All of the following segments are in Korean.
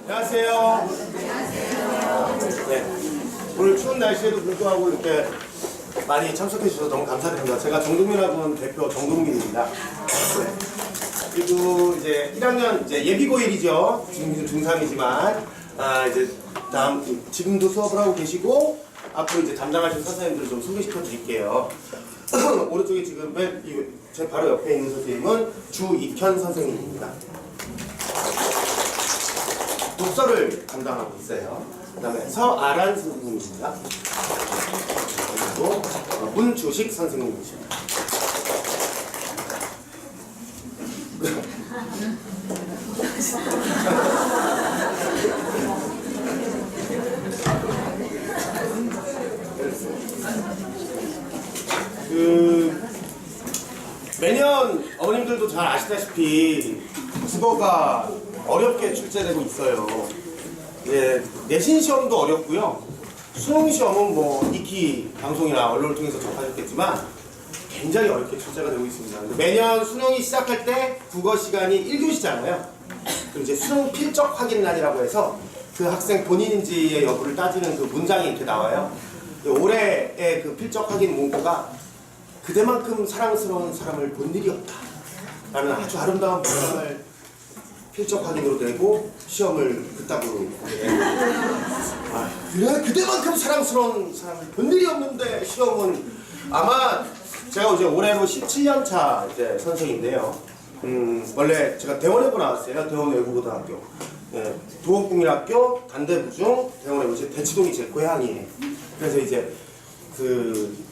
안녕하세요. 네. 오늘 추운 날씨에도 불구하고 이렇게 많이 참석해 주셔서 너무 감사드립니다. 제가 정동민학원 대표 정동민입니다. 네. 그리고 이제 1학년 이제 예비고1이죠. 지금 중3이지만 이제 지금도 수업을 하고 계시고 앞으로 이제 담당하실 선생님들을 좀 소개시켜 드릴게요. 오른쪽에 지금 제 바로 옆에 있는 선생님은 주익현 선생님입니다. 독서를 담당하고 있어요. 그 다음에 서아란 선생님입니다. 그리고 문주식 선생님이십니다. 매년 어머님들도 잘 아시다시피 국어가 어렵게 출제되고 있어요. 예, 내신 시험도 어렵고요. 수능 시험은 뭐 익히 방송이나 언론을 통해서 접하셨겠지만 굉장히 어렵게 출제가 되고 있습니다. 매년 수능이 시작할 때 국어 시간이 1교시잖아요. 그리고 이제 수능 필적 확인란이라고 해서 그 학생 본인인지의 여부를 따지는 그 문장이 이렇게 나와요. 올해의 그 필적 확인 문구가 그대만큼 사랑스러운 사람을 본 일이 없다 라는 아주 아름다운 문장을 필적 확인으로 내고 시험을 그따구로 그래 그대만큼 사랑스러운 사람을 본 일이 없는데 시험은 아마 제가 이제 올해로 17년차 이제 선생인데요. 원래 제가 대원외고 나왔어요. 대원외고고등학교. 네, 도곡국민학교, 단대부중, 대원외고. 대치동이 제 고향이에요. 그래서 이제 그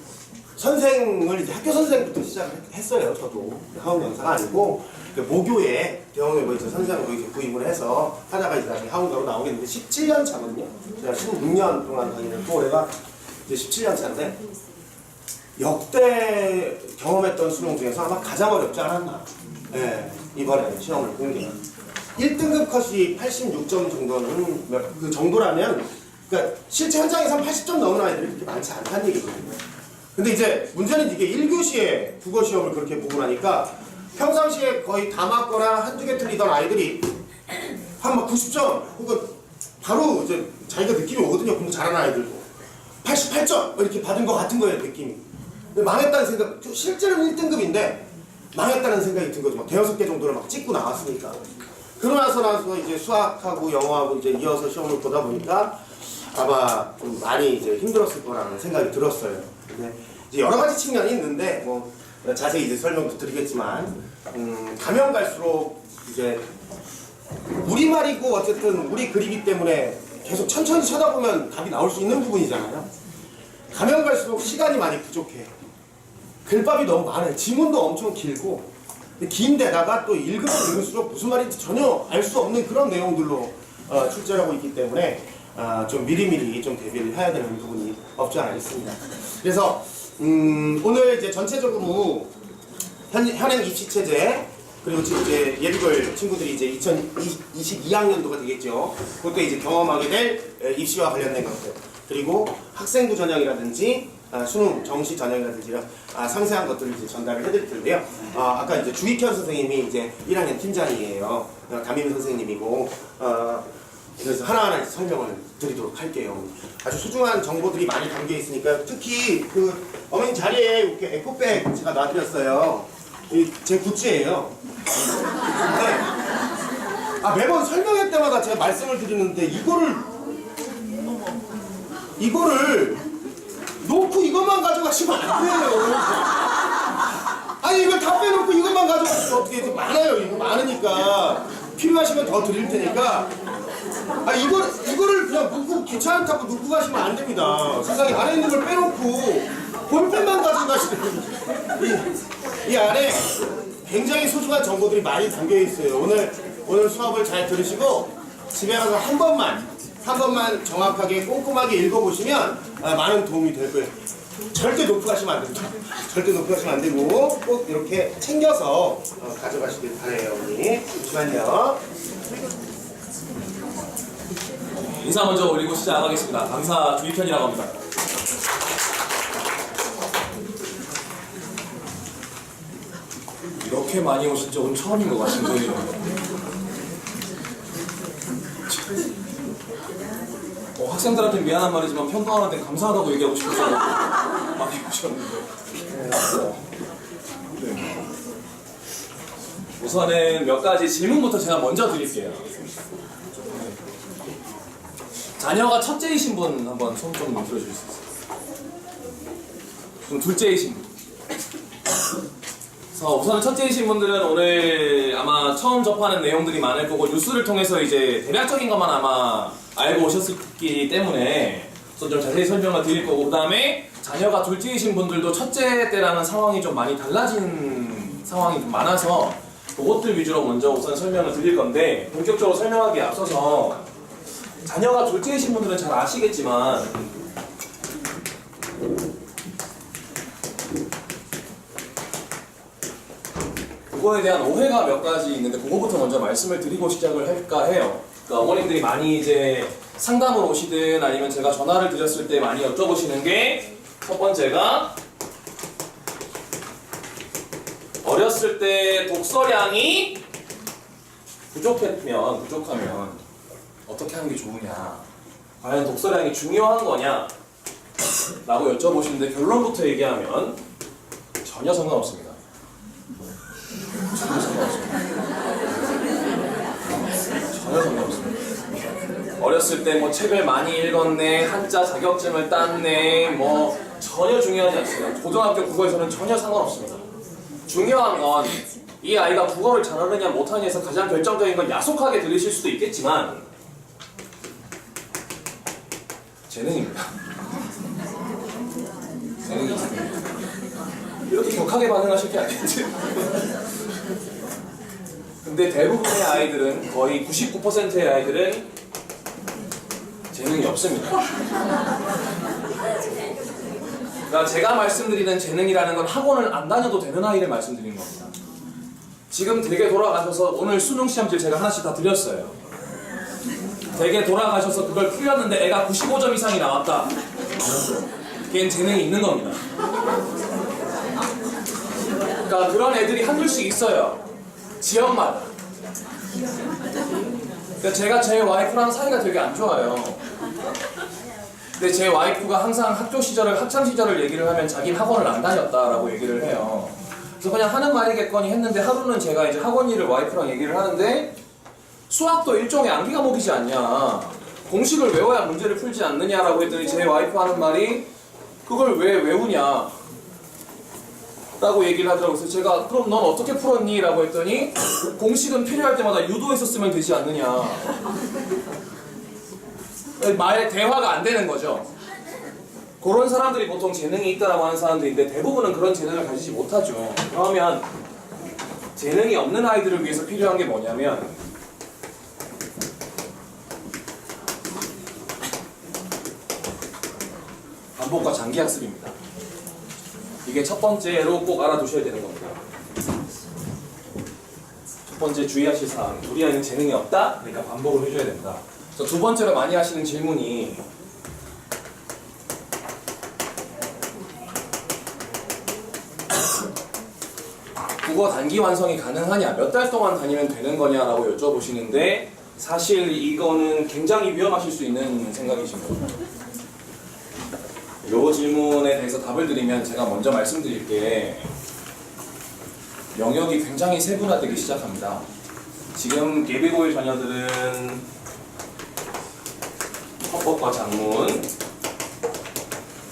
선생을 이제 학교 선생부터 시작을 했어요. 저도 하원 영사가 아니고 모교에 대원외고 이제 선생으로 이제 부임을 해서 하다가 이제 나중에 하원가로 나오게 됐는데 17년 차거든요. 제가 16년 동안 다니는 올해가 이제 17년 차인데 역대 경험했던 수능 중에서 아마 가장 어렵지 않았나. 네, 이번에 시험을 본 게 1등급 컷이 86점 정도는 그 정도라면 그러니까 실제 현장에서 80점 넘는 아이들이 그렇게 많지 않다는 얘기거든요. 근데 이제 문제는 이게 1교시에 국어 시험을 그렇게 보고 나니까 평상시에 거의 다 맞거나 한두 개 틀리던 아이들이 한 막 90점 혹은 바로 이제 자기가 느낌이 오거든요. 공부 잘하는 아이들도 88점 이렇게 받은 것 같은 거예요. 느낌이. 근데 망했다는 생각, 실제로는 1등급인데 망했다는 생각이 든 거죠. 막 대여섯 개 정도를 막 찍고 나왔으니까. 그러고 나서 이제 수학하고 영어하고 이제 이어서 시험을 보다 보니까 아마 좀 많이 이제 힘들었을 거라는 생각이 들었어요. 근데 이제 여러 가지 측면이 있는데 뭐 자세히 이제 설명도 드리겠지만 가면 갈수록 이제 우리말이고 어쨌든 우리 글이기 때문에 계속 천천히 쳐다보면 답이 나올 수 있는 부분이잖아요. 가면 갈수록 시간이 많이 부족해요. 글밥이 너무 많아요. 지문도 엄청 길고 긴데다가 또 읽으면 읽을수록 무슨 말인지 전혀 알 수 없는 그런 내용들로 출제를 하고 있기 때문에 좀 미리미리 좀 대비를 해야 되는 부분이 없지 않아 있습니다. 그래서 오늘 이제 전체적으로 현행 입시체제 그리고 이제 예비고 친구들이 이제 2022학년도가 되겠죠. 그것도 이제 경험하게 될 입시와 관련된 것들 그리고 학생부 전형이라든지 수능 정시 전형이라든지 상세한 것들을 이제 전달을 해드릴 텐데요. 아까 이제 주익현 선생님이 이제 1학년 팀장이에요. 담임 선생님이고 그래서 하나하나 설명을 드리도록 할게요. 아주 소중한 정보들이 많이 담겨 있으니까 특히 그 어머니 자리에 이렇게 에코백 제가 놔드렸어요. 제 굿즈예요. 네. 매번 설명회 때마다 제가 말씀을 드리는데 이거를 놓고 이것만 가져가시면 안 돼요. 아니 이걸 다 빼놓고 이것만 가져가시면 어떻게 해요? 많아요. 이거 많으니까 필요하시면 더 드릴 테니까 이거를 그냥 놓고 귀찮다고 놓고 가시면 안 됩니다. 세상에 안에 있는 걸 빼놓고 볼펜만 가지고 가시는 이 안에 굉장히 소중한 정보들이 많이 담겨 있어요. 오늘 수업을 잘 들으시고 집에 가서 한 번만 정확하게 꼼꼼하게 읽어보시면 많은 도움이 될 거예요. 절대 놓고 가시면 안 됩니다. 절대 놓고 가시면 안 되고 꼭 이렇게 챙겨서 가져가시길 바래요. 어머니. 잠시만요. 인사 먼저 올리고 시작하겠습니다. 강사 주익현이라고 합니다. 이렇게 많이 오신 적은 처음인 것 같은데 학생들한테 미안한 말이지만 평가원한테 감사하다고 얘기하고 싶어서 막 해주셨는데. 네. 우선은 몇 가지 질문부터 제가 먼저 드릴게요. 자녀가 첫째이신 분 한번 손 좀 들어주실 수 있어요? 그럼 둘째이신 분. 그래서 우선 첫째이신 분들은 오늘 아마 처음 접하는 내용들이 많을 거고 뉴스를 통해서 이제 대략적인 것만 아마 알고 오셨기 때문에 좀 자세히 설명을 드릴 거고, 그 다음에 자녀가 둘째이신 분들도 첫째 때랑은 상황이 좀 많이 달라진 상황이 좀 많아서 그것들 위주로 먼저 우선 설명을 드릴 건데, 본격적으로 설명하기에 앞서서 자녀가 둘째이신 분들은 잘 아시겠지만 그거에 대한 오해가 몇 가지 있는데 그거부터 먼저 말씀을 드리고 시작을 할까 해요. 그러니까 어머님들이 많이 이제 상담을 오시든 아니면 제가 전화를 드렸을 때 많이 여쭤보시는 게, 첫 번째가 어렸을 때 독서량이 부족하면 어떻게 하는 게 좋으냐, 과연 독서량이 중요한 거냐 라고 여쭤보시는데, 결론부터 얘기하면 전혀 상관없습니다. 전혀 상관없습니다. 어렸을 때 뭐 책을 많이 읽었네, 한자 자격증을 땄네, 뭐 전혀 중요하지 않습니다. 고등학교 국어에서는 전혀 상관없습니다. 중요한 건 이 아이가 국어를 잘하느냐 못하느냐에서 가장 결정적인 건 야속하게 들으실 수도 있겠지만 재능입니다. 재능이 있습니다. 이렇게 격하게 반응하실 게 아니겠지? 근데 대부분의 아이들은, 거의 99%의 아이들은 재능이 없습니다. 그러니까 제가 말씀드리는 재능이라는 건 학원을 안 다녀도 되는 아이를 말씀드리는 겁니다. 지금 댁에 돌아가셔서 오늘 수능 시험지를 제가 하나씩 다 드렸어요. 댁에 돌아가셔서 그걸 풀렸는데 애가 95점 이상이 나왔다. 걔는 재능이 있는 겁니다. 그러니까 그런 애들이 한둘씩 있어요. 지역마다. 그러니까 제가 제 와이프랑 사이가 되게 안 좋아요. 근데 제 와이프가 항상 학창 시절을 얘기를 하면 자기는 학원을 안 다녔다라고 얘기를 해요. 그래서 그냥 하는 말이겠거니 했는데, 하루는 제가 이제 학원 일을 와이프랑 얘기를 하는데, 수학도 일종의 암기 과목이지 않냐, 공식을 외워야 문제를 풀지 않느냐라고 했더니 제 와이프 하는 말이, 그걸 왜 외우냐 라고 얘기를 하더라고요. 그래서 제가 그럼 넌 어떻게 풀었니? 라고 했더니 공식은 필요할 때마다 유도해서 쓰면 되지 않느냐. 말에 대화가 안 되는 거죠. 그런 사람들이 보통 재능이 있다라고 하는 사람들인데, 대부분은 그런 재능을 가지지 못하죠. 그러면 재능이 없는 아이들을 위해서 필요한 게 뭐냐면, 반복과 장기학습입니다. 이게 첫 번째로 꼭 알아두셔야 되는 겁니다. 첫 번째 주의하실 사항, 우리 아이는 재능이 없다? 그러니까 반복을 해줘야 된다. 그래서 두 번째로 많이 하시는 질문이, 국어 단기 완성이 가능하냐, 몇 달 동안 다니면 되는 거냐라고 여쭤보시는데, 사실 이거는 굉장히 위험하실 수 있는 생각이십니다. 이 질문에 대해서 답을 드리면, 제가 먼저 말씀드릴 게, 영역이 굉장히 세분화되기 시작합니다. 지금 예비고일 자녀들은 헌법과 작문,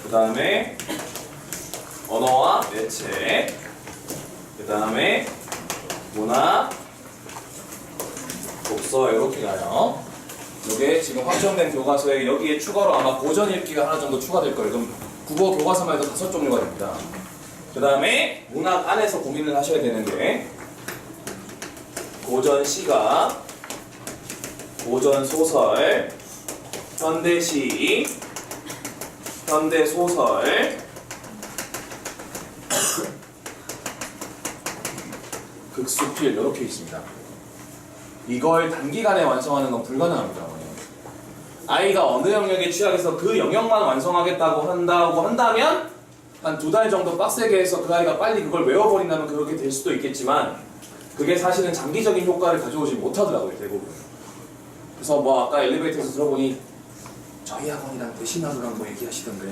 그 다음에 언어와 매체, 그 다음에 문화, 독서, 이렇게 가요. 이게 지금 확정된 교과서에 여기에 추가로 아마 고전 읽기가 하나 정도 추가될 거예요. 그럼 국어 교과서만 해도 5종류가 됩니다. 그 다음에 문학 안에서 고민을 하셔야 되는 게, 고전 시가, 고전 소설, 현대시, 현대소설, 극수필, 이렇게 있습니다. 이걸 단기간에 완성하는 건 불가능합니다. 아이가 어느 영역에 취약해서 그 영역만 완성하겠다고 한다면 한 2달 정도 빡세게 해서 그 아이가 빨리 그걸 외워버린다면 그렇게 될 수도 있겠지만, 그게 사실은 장기적인 효과를 가져오지 못하더라고요, 대부분. 그래서 뭐 아까 엘리베이터에서 들어보니 저희 학원이랑 대신하루랑 뭐 얘기하시던데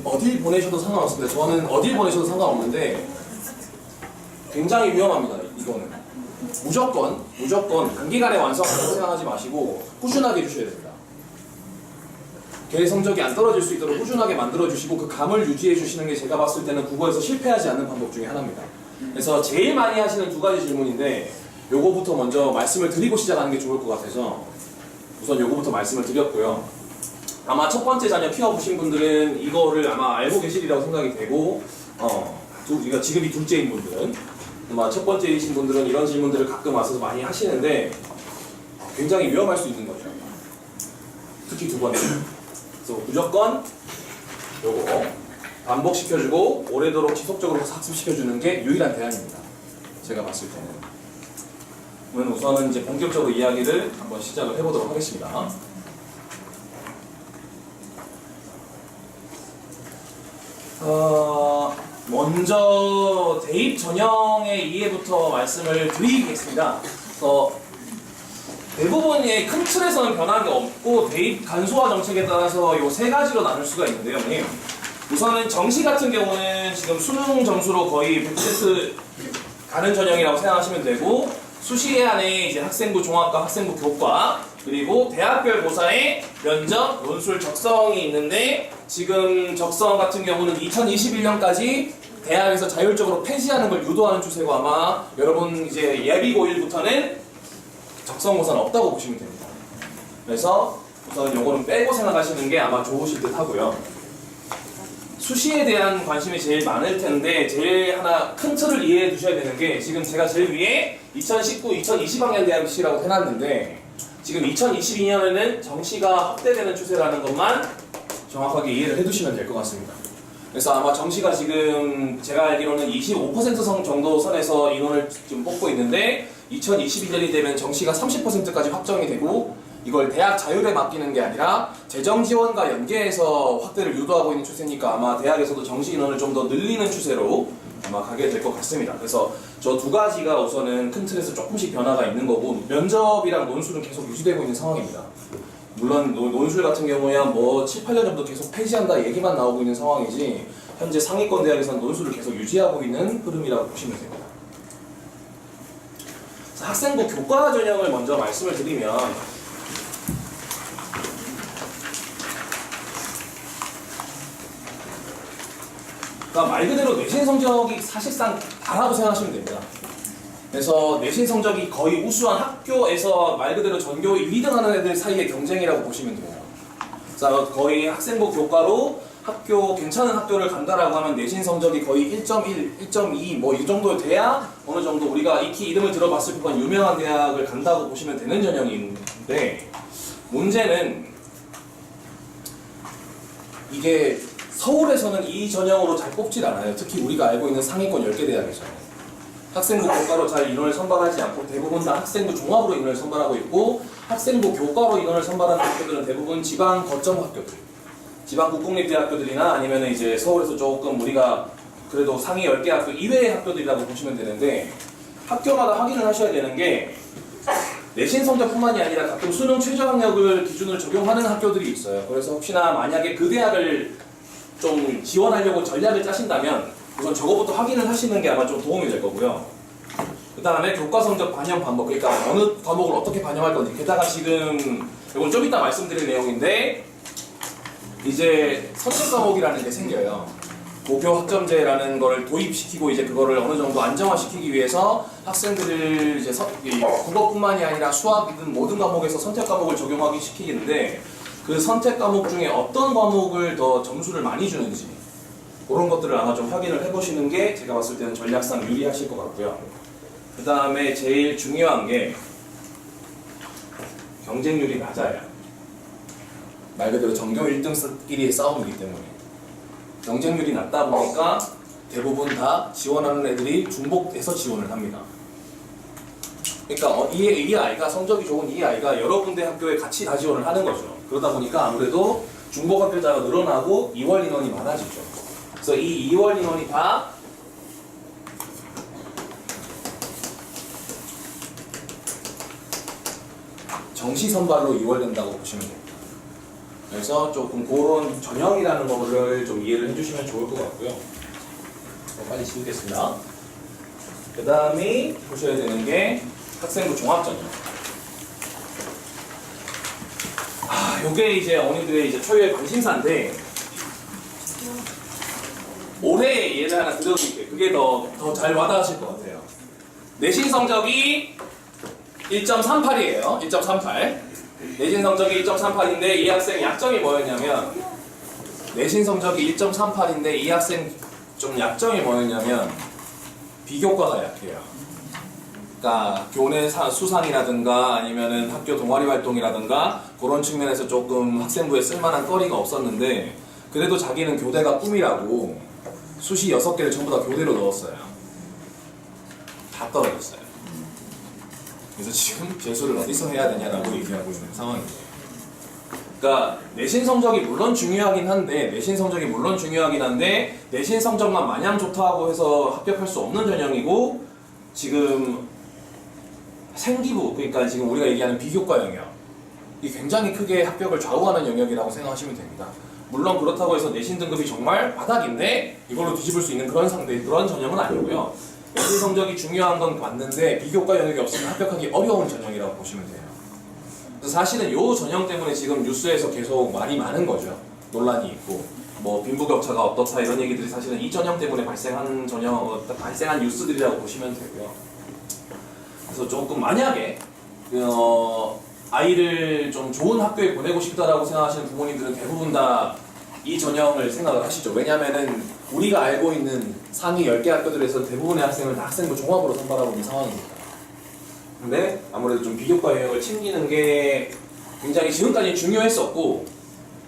어딜 보내셔도 상관없습니다. 저는 어딜 보내셔도 상관없는데 굉장히 위험합니다. 이거는 무조건 단기간에 완성한다고 생각하지 마시고 꾸준하게 해주셔야 됩니다. 걔의 성적이 안 떨어질 수 있도록 꾸준하게 만들어주시고 그 감을 유지해 주시는 게 제가 봤을 때는 국어에서 실패하지 않는 방법 중에 하나입니다. 그래서 제일 많이 하시는 두 가지 질문인데 요거부터 먼저 말씀을 드리고 시작하는 게 좋을 것 같아서 우선 요거부터 말씀을 드렸고요. 아마 첫 번째 자녀 키워보신 분들은 이거를 아마 알고 계시리라고 생각이 되고 그러니까 지금이 둘째인 분들은 아마 첫 번째이신 분들은 이런 질문들을 가끔 와서 많이 하시는데 굉장히 위험할 수 있는 거죠. 특히 두 번째. 그래서 무조건 요거 반복시켜주고 오래도록 지속적으로 학습시켜주는 게 유일한 대안입니다. 제가 봤을 때는. 그러면 우선은 이제 본격적으로 이야기를 한번 시작을 해보도록 하겠습니다. 먼저 대입 전형의 이해부터 말씀을 드리겠습니다. 대부분의 큰 틀에서는 변화가 없고 대입 간소화 정책에 따라서 이 세 가지로 나눌 수가 있는데요. 우선은 정시 같은 경우는 지금 수능 점수로 거의 100% 가는 전형이라고 생각하시면 되고 수시 안에 이제 학생부 종합과 학생부 교과 그리고 대학별 고사에 면접, 논술, 적성이 있는데 지금 적성 같은 경우는 2021년까지 대학에서 자율적으로 폐지하는 걸 유도하는 추세고 아마 여러분 이제 예비 고1부터는 적성고사는 없다고 보시면 됩니다. 그래서 우선 요거는 빼고 생각하시는 게 아마 좋으실 듯 하고요. 수시에 대한 관심이 제일 많을 텐데 제일 하나 큰 틀을 이해해 두셔야 되는 게 지금 제가 제일 위에 2019, 2020학년 대학시라고 해놨는데 지금 2022년에는 정시가 확대되는 추세라는 것만 정확하게 이해를 해두시면 될 것 같습니다. 그래서 아마 정시가 지금 제가 알기로는 25% 정도 선에서 인원을 좀 뽑고 있는데 2022년이 되면 정시가 30%까지 확정이 되고 이걸 대학 자율에 맡기는 게 아니라 재정 지원과 연계해서 확대를 유도하고 있는 추세니까 아마 대학에서도 정시 인원을 좀 더 늘리는 추세로 아마 가게 될 것 같습니다. 그래서 저 두 가지가 우선은 큰 틀에서 조금씩 변화가 있는 거고 면접이랑 논술은 계속 유지되고 있는 상황입니다. 물론 논술 같은 경우야 뭐 7, 8년 정도 계속 폐지한다 얘기만 나오고 있는 상황이지 현재 상위권 대학에서는 논술을 계속 유지하고 있는 흐름이라고 보시면 됩니다. 학생부 교과 전형을 먼저 말씀을 드리면 그러니까 말 그대로 내신 성적이 사실상 다라고 생각하시면 됩니다. 그래서 내신 성적이 거의 우수한 학교에서 말 그대로 전교 1, 2등 하는 애들 사이의 경쟁이라고 보시면 돼요. 그래서 거의 학생부 교과로 학교 괜찮은 학교를 간다라고 하면 내신 성적이 거의 1.1, 1.2 뭐 이 정도 돼야 어느 정도 우리가 익히 이름을 들어봤을 법한 유명한 대학을 간다고 보시면 되는 전형인데 문제는 이게 서울에서는 이 전형으로 잘 뽑질 않아요. 특히 우리가 알고 있는 상위권 10개 대학에서 학생부 교과로 잘 인원을 선발하지 않고 대부분 다 학생부 종합으로 인원을 선발하고 있고 학생부 교과로 인원을 선발하는 학교들은 대부분 지방 거점 학교들 지방 국공립대학교들이나 아니면 이제 서울에서 조금 우리가 그래도 상위 10개 학교 이외의 학교들이라고 보시면 되는데 학교마다 확인을 하셔야 되는 게 내신 성적뿐만이 아니라 가끔 수능 최저 학력을 기준으로 적용하는 학교들이 있어요. 그래서 혹시나 만약에 그 대학을 좀 지원하려고 전략을 짜신다면 우선 저거부터 확인을 하시는 게 아마 좀 도움이 될 거고요. 그 다음에 교과 성적 반영 방법, 그러니까 어느 과목을 어떻게 반영할 건지 게다가 지금 이건 좀 이따 말씀드릴 내용인데 이제 선택 과목이라는 게 생겨요. 고교 학점제라는 걸 도입시키고 이제 그거를 어느 정도 안정화시키기 위해서 학생들을 이제 국어뿐만이 아니라 수학이든 모든 과목에서 선택 과목을 적용하기 시키는데 그 선택 과목 중에 어떤 과목을 더 점수를 많이 주는지 그런 것들을 아마 좀 확인을 해보시는 게 제가 봤을 때는 전략상 유리하실 것 같고요. 그 다음에 제일 중요한 게 경쟁률이 낮아요. 말 그대로 전교 1등끼리의 싸움이기 때문에 경쟁률이 낮다 보니까 대부분 다 지원하는 애들이 중복돼서 지원을 합니다. 그러니까 이 아이가 성적이 좋은 이 아이가 여러 군데 학교에 같이 다 지원을 하는 거죠. 그러다 보니까 아무래도 중복 합격자가 늘어나고 2월 인원이 많아지죠. 그래서 이 2월 인원이 다 정시 선발로 이월된다고 보시면 됩니다. 그래서 조금 그런 전형이라는 거를 좀 이해를 해주시면 좋을 것 같고요. 빨리 지우겠습니다. 그 다음에 보셔야 되는 게 학생부 종합전형. 요게 이제 어머니들의 이제 초유의 관심사인데, 올해 예를 하나 들어드릴게요. 그게 더 잘 와닿으실 것 같아요. 내신 성적이 1.38이에요. 1.38. 내신 성적이 1.38인데 이 학생 약점이 뭐였냐면, 내신 성적이 1.38인데 이 학생 좀 약점이 뭐였냐면 비교과가 약해요. 그러니까 교내 수상이라든가 아니면은 학교 동아리 활동이라든가 그런 측면에서 조금 학생부에 쓸만한 거리가 없었는데, 그래도 자기는 교대가 꿈이라고 수시 6개를 전부 다 교대로 넣었어요. 다 떨어졌어요. 그래서 지금 재수를 어디서 해야 되냐라고 얘기하고 있는 상황이에요. 그러니까 내신 성적이 물론 중요하긴 한데 내신 성적만 마냥 좋다고 해서 합격할 수 없는 전형이고, 지금 생기부, 그러니까 지금 우리가 얘기하는 비교과 영역, 이 굉장히 크게 합격을 좌우하는 영역이라고 생각하시면 됩니다. 물론 그렇다고 해서 내신 등급이 정말 바닥인데 이걸로 뒤집을 수 있는 그런 전형은 아니고요. 내신 성적이 중요한 건 맞는데 비교과 영역이 없으면 합격하기 어려운 전형이라고 보시면 돼요. 그래서 사실은 이 전형 때문에 지금 뉴스에서 계속 말이 많은 거죠. 논란이 있고, 뭐 빈부격차가 어떻다 이런 얘기들이 사실은 이 전형 때문에 발생한 뉴스들이라고 보시면 되고요. 그래서 조금 만약에 아이를 좀 좋은 학교에 보내고 싶다라고 생각하시는 부모님들은 대부분 다 이 전형을 생각을 하시죠. 왜냐면은 우리가 알고 있는 상위 10개 학교들에서 대부분의 학생을 다 학생부 종합으로 선발하고 있는 상황입니다. 근데 아무래도 좀 비교과 영역을 챙기는 게 굉장히 지금까지 중요했었고,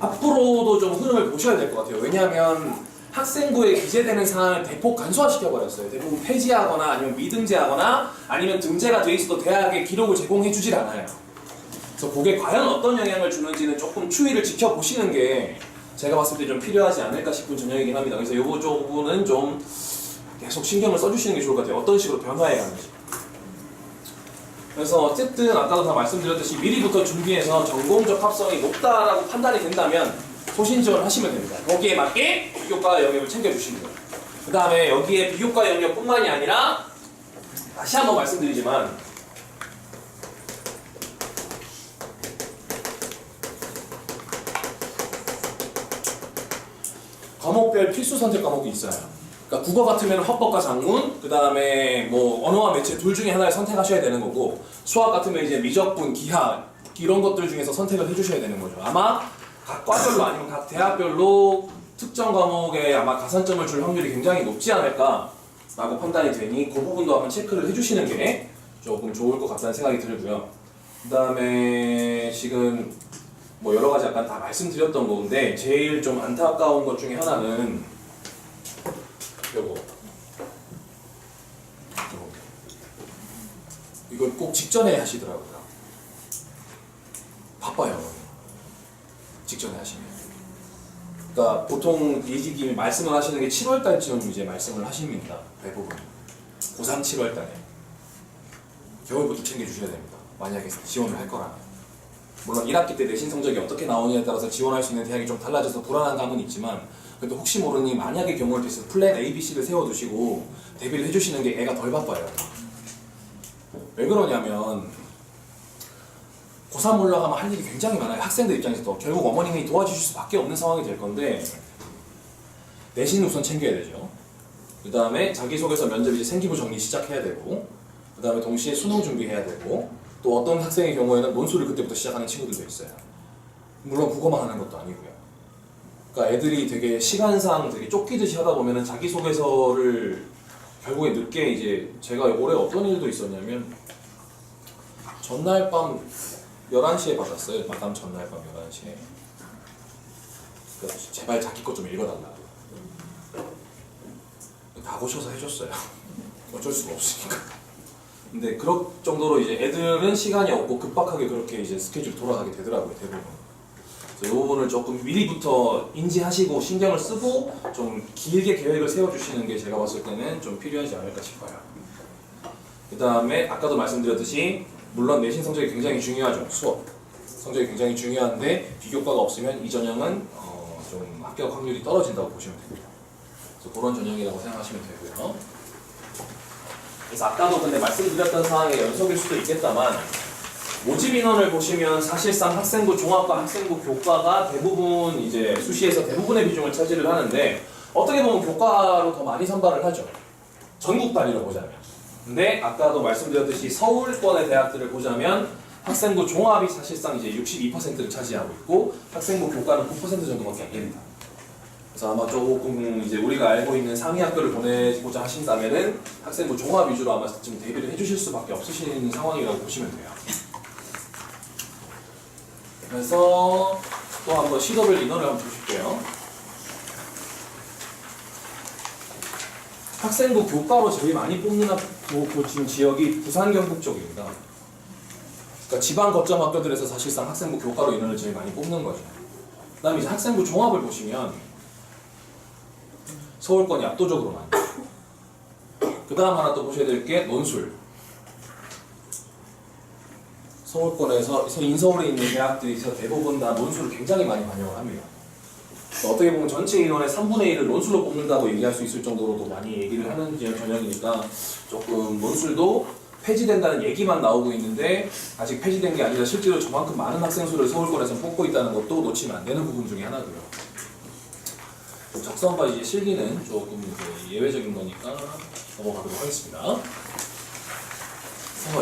앞으로도 좀 흐름을 보셔야 될 것 같아요. 왜냐하면 학생부에 기재되는 사항을 대폭 간소화시켜버렸어요. 대부분 폐지하거나 아니면 미등재하거나 아니면 등재가 돼 있어도 대학에 기록을 제공해 주질 않아요. 그래서 그게 과연 어떤 영향을 주는지는 조금 추이를 지켜보시는 게 제가 봤을 때 좀 필요하지 않을까 싶은 전형이긴 합니다. 그래서 이 부분은 좀 계속 신경을 써주시는 게 좋을 것 같아요. 어떤 식으로 변화해 가는지. 그래서 어쨌든 아까도 다 말씀드렸듯이 미리부터 준비해서 전공적 합성이 높다라고 판단이 된다면 소신 지원을 하시면 됩니다. 거기에 맞게 비교과 영역을 챙겨주시는 거예요. 그 다음에 여기에 비교과 영역뿐만이 아니라 다시 한번 말씀드리지만 과목별 필수 선택 과목이 있어요. 그러니까 국어 같으면 화법과 작문, 그 다음에 뭐 언어와 매체 둘 중에 하나를 선택하셔야 되는 거고, 수학 같으면 이제 미적분, 기하 이런 것들 중에서 선택을 해주셔야 되는 거죠. 아마 각 과별로 아니면 각 대학별로 특정 과목에 아마 가산점을 줄 확률이 굉장히 높지 않을까라고 판단이 되니 그 부분도 한번 체크를 해주시는 게 조금 좋을 것 같다는 생각이 들고요. 그 다음에 지금 뭐 여러 가지 약간 다 말씀드렸던 건데 제일 좀 안타까운 것 중에 하나는 요거. 이걸 꼭 직전에 하시더라고요. 바빠요. 직전에 하시면. 그러니까 보통 예직이 말씀을 하시는 게 7월 달쯤 이제 말씀을 하십니다. 대부분. 고3 7월 달에. 겨울부터 챙겨주셔야 됩니다. 만약에 지원을 할 거라면. 물론 1학기 때 내신 성적이 어떻게 나오느냐에 따라서 지원할 수 있는 대학이 좀 달라져서 불안한 감은 있지만, 그래도 혹시 모르니 만약에 경우를 대해서 플랜 A, B, C를 세워두시고 대비를 해주시는 게 애가 덜 바빠요. 왜 그러냐면 고3 올라가면 할 일이 굉장히 많아요. 학생들 입장에서도 결국 어머님이 도와주실 수밖에 없는 상황이 될 건데, 내신 우선 챙겨야 되죠. 그 다음에 자기소개서 면접 이제 생기부 정리 시작해야 되고, 그 다음에 동시에 수능 준비해야 되고, 또 어떤 학생의 경우에는 논술을 그때부터 시작하는 친구들도 있어요. 물론 국어만 하는 것도 아니고요. 그러니까 애들이 되게 시간상 되게 쫓기듯이 하다 보면은 자기소개서를 결국에 늦게 이제, 제가 올해 어떤 일도 있었냐면 전날 밤 11시에 받았어요. 마감 전날 밤 11시에. 그래서 제발 자기 것 좀 읽어달라고. 다 고쳐서 해줬어요. 어쩔 수가 없으니까. 근데 그럴 정도로 이제 애들은 시간이 없고 급박하게 그렇게 이제 스케줄이 돌아가게 되더라고요, 대부분. 그래서 이 부분을 조금 미리부터 인지하시고 신경을 쓰고 좀 길게 계획을 세워주시는 게 제가 봤을 때는 좀 필요하지 않을까 싶어요. 그 다음에 아까도 말씀드렸듯이 물론 내신 성적이 굉장히 중요하죠. 수업 성적이 굉장히 중요한데 비교과가 없으면 이 전형은 좀 합격 확률이 떨어진다고 보시면 됩니다. 그래서 그런 전형이라고 생각하시면 되고요. 그래서 아까도 근데 말씀드렸던 사항의 연속일 수도 있겠다만 모집 인원을 보시면 사실상 학생부 종합과 학생부 교과가 대부분 이제 수시에서 대부분의 비중을 차지를 하는데 어떻게 보면 교과로 더 많이 선발을 하죠. 전국 단위로 보자면. 근데 아까도 말씀드렸듯이 서울권의 대학들을 보자면 학생부 종합이 사실상 이제 62%를 차지하고 있고 학생부 교과는 9% 정도밖에 안 됩니다. 그래서 아마 조금 이제 우리가 알고 있는 상위 학교를 보내고자 하신다면은 학생부 종합 위주로 아마 지금 대비를 해주실 수밖에 없으신 상황이라고 보시면 돼요. 그래서 또 한번 시도별 인원을 한번 보실게요. 학생부 교과로 제일 많이 뽑는 지금 지역이 부산 경북 쪽입니다. 그러니까 지방 거점 학교들에서 사실상 학생부 교과로 인원을 제일 많이 뽑는 거죠. 그 다음에 이제 학생부 종합을 보시면 서울권이 압도적으로 많아요. 그 다음 하나 또 보셔야 될 게 논술. 서울권에서 인서울에 있는 대학들이 대부분 다 논술을 굉장히 많이 반영을 합니다. 어떻게 보면 전체 인원의 3분의 1을 논술로 뽑는다고 얘기할 수 있을 정도로도 많이 얘기를 하는 전형이니까 조금 논술도 폐지된다는 얘기만 나오고 있는데 아직 폐지된 게 아니라 실제로 저만큼 많은 학생 수를 서울권에서 뽑고 있다는 것도 놓치면 안 되는 부분 중에 하나고요. 적성과 이제 실기는 조금 이제 예외적인 거니까 넘어가도록 하겠습니다.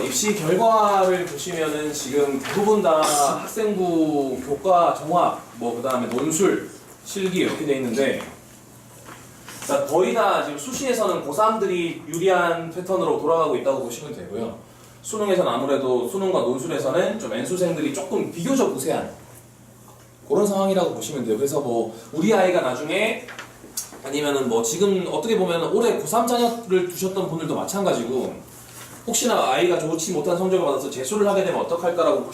입시 결과를 보시면은 지금 대부분 다 학생부 교과 종합, 그 다음에 논술, 실기 이렇게 돼 있는데 거의 다 지금 수시에서는 고3들이 유리한 패턴으로 돌아가고 있다고 보시면 되고요. 수능에서는 아무래도 수능과 논술에서는 좀 N수생들이 조금 비교적 우세한 그런 상황이라고 보시면 돼요. 그래서 우리 아이가 나중에 아니면은 지금 어떻게 보면 올해 고3 자녀를 두셨던 분들도 마찬가지고 혹시나 아이가 좋지 못한 성적을 받아서 재수를 하게 되면 어떡할까라고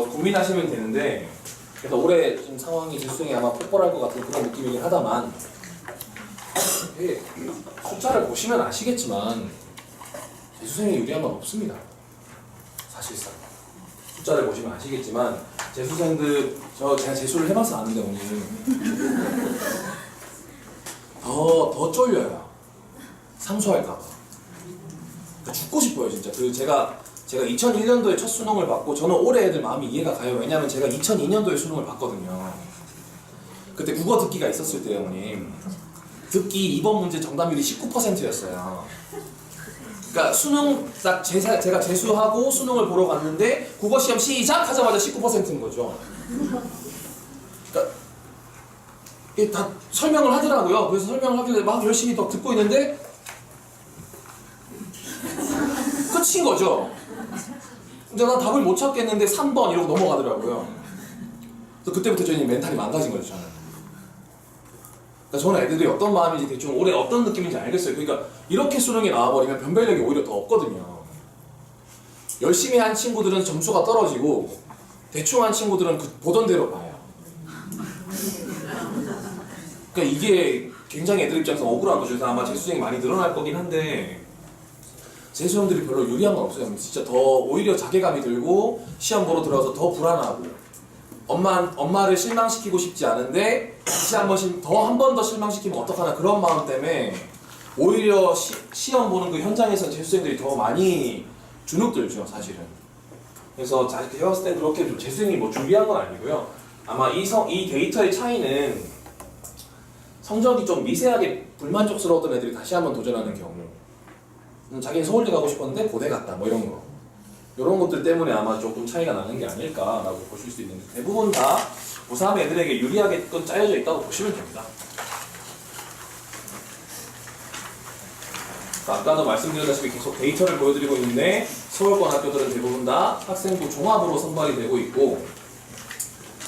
고민하시면 되는데 그래서 올해 좀 상황이 재수생이 아마 폭발할 것 같은 그런 느낌이긴 하다만 숫자를 보시면 아시겠지만 재수생이 유리한 건 없습니다. 사실상 숫자를 보시면 아시겠지만 재수생들 제가 재수를 해봐서 아는데 오늘 더 쫄려요. 상수할까봐. 죽고 싶어요 진짜. 제가 2001년도에 첫 수능을 받고 저는 올해 애들 마음이 이해가 가요. 왜냐면 제가 2002년도에 수능을 봤거든요. 그때 국어 듣기가 있었을 때요, 어머님. 듣기 2번 문제 정답률이 19%였어요. 그러니까 수능 딱 제가 재수하고 수능을 보러 갔는데 국어 시험 시작 하자마자 19%인 거죠. 그러니까 이게 다 설명을 하더라고요. 그래서 설명을 하길래 막 열심히 더 듣고 있는데 끝인 거죠. 근데 난 답을 못 찾겠는데 3번 이러고 넘어가더라고요. 그래서 그때부터 저희 멘탈이 망가진 거죠, 저는. 그러니까 저는 애들이 어떤 마음인지 대충 올해 어떤 느낌인지 알겠어요. 그러니까 이렇게 수능이 나와버리면 변별력이 오히려 더 없거든요. 열심히 한 친구들은 점수가 떨어지고 대충 한 친구들은 보던 대로 봐요. 그러니까 이게 굉장히 애들 입장에서 억울한 거죠. 그래서 아마 재수생이 많이 늘어날 거긴 한데 재수형들이 별로 유리한 건 없어요. 진짜 더 오히려 자괴감이 들고 시험 보러 들어가서 더 불안하고 엄마를 실망시키고 싶지 않은데 다시 한 번 더 실망시키면 어떡하나 그런 마음 때문에 오히려 시험 보는 그 현장에서 재수생들이 더 많이 주눅들죠, 사실은. 그래서 제가 봤을 때 그렇게 재수생이 준비한 건 아니고요. 아마 이 데이터의 차이는 성적이 좀 미세하게 불만족스러웠던 애들이 다시 한번 도전하는 경우, 자기는 서울대 가고 싶었는데 고대 갔다 이런 거, 이런 것들 때문에 아마 조금 차이가 나는 게 아닐까라고 보실 수 있는데 대부분 다 고3 애들에게 유리하게 짜여져 있다고 보시면 됩니다. 아까도 말씀드렸다시피 계속 데이터를 보여드리고 있는데 서울권 학교들은 대부분 다 학생부 종합으로 선발이 되고 있고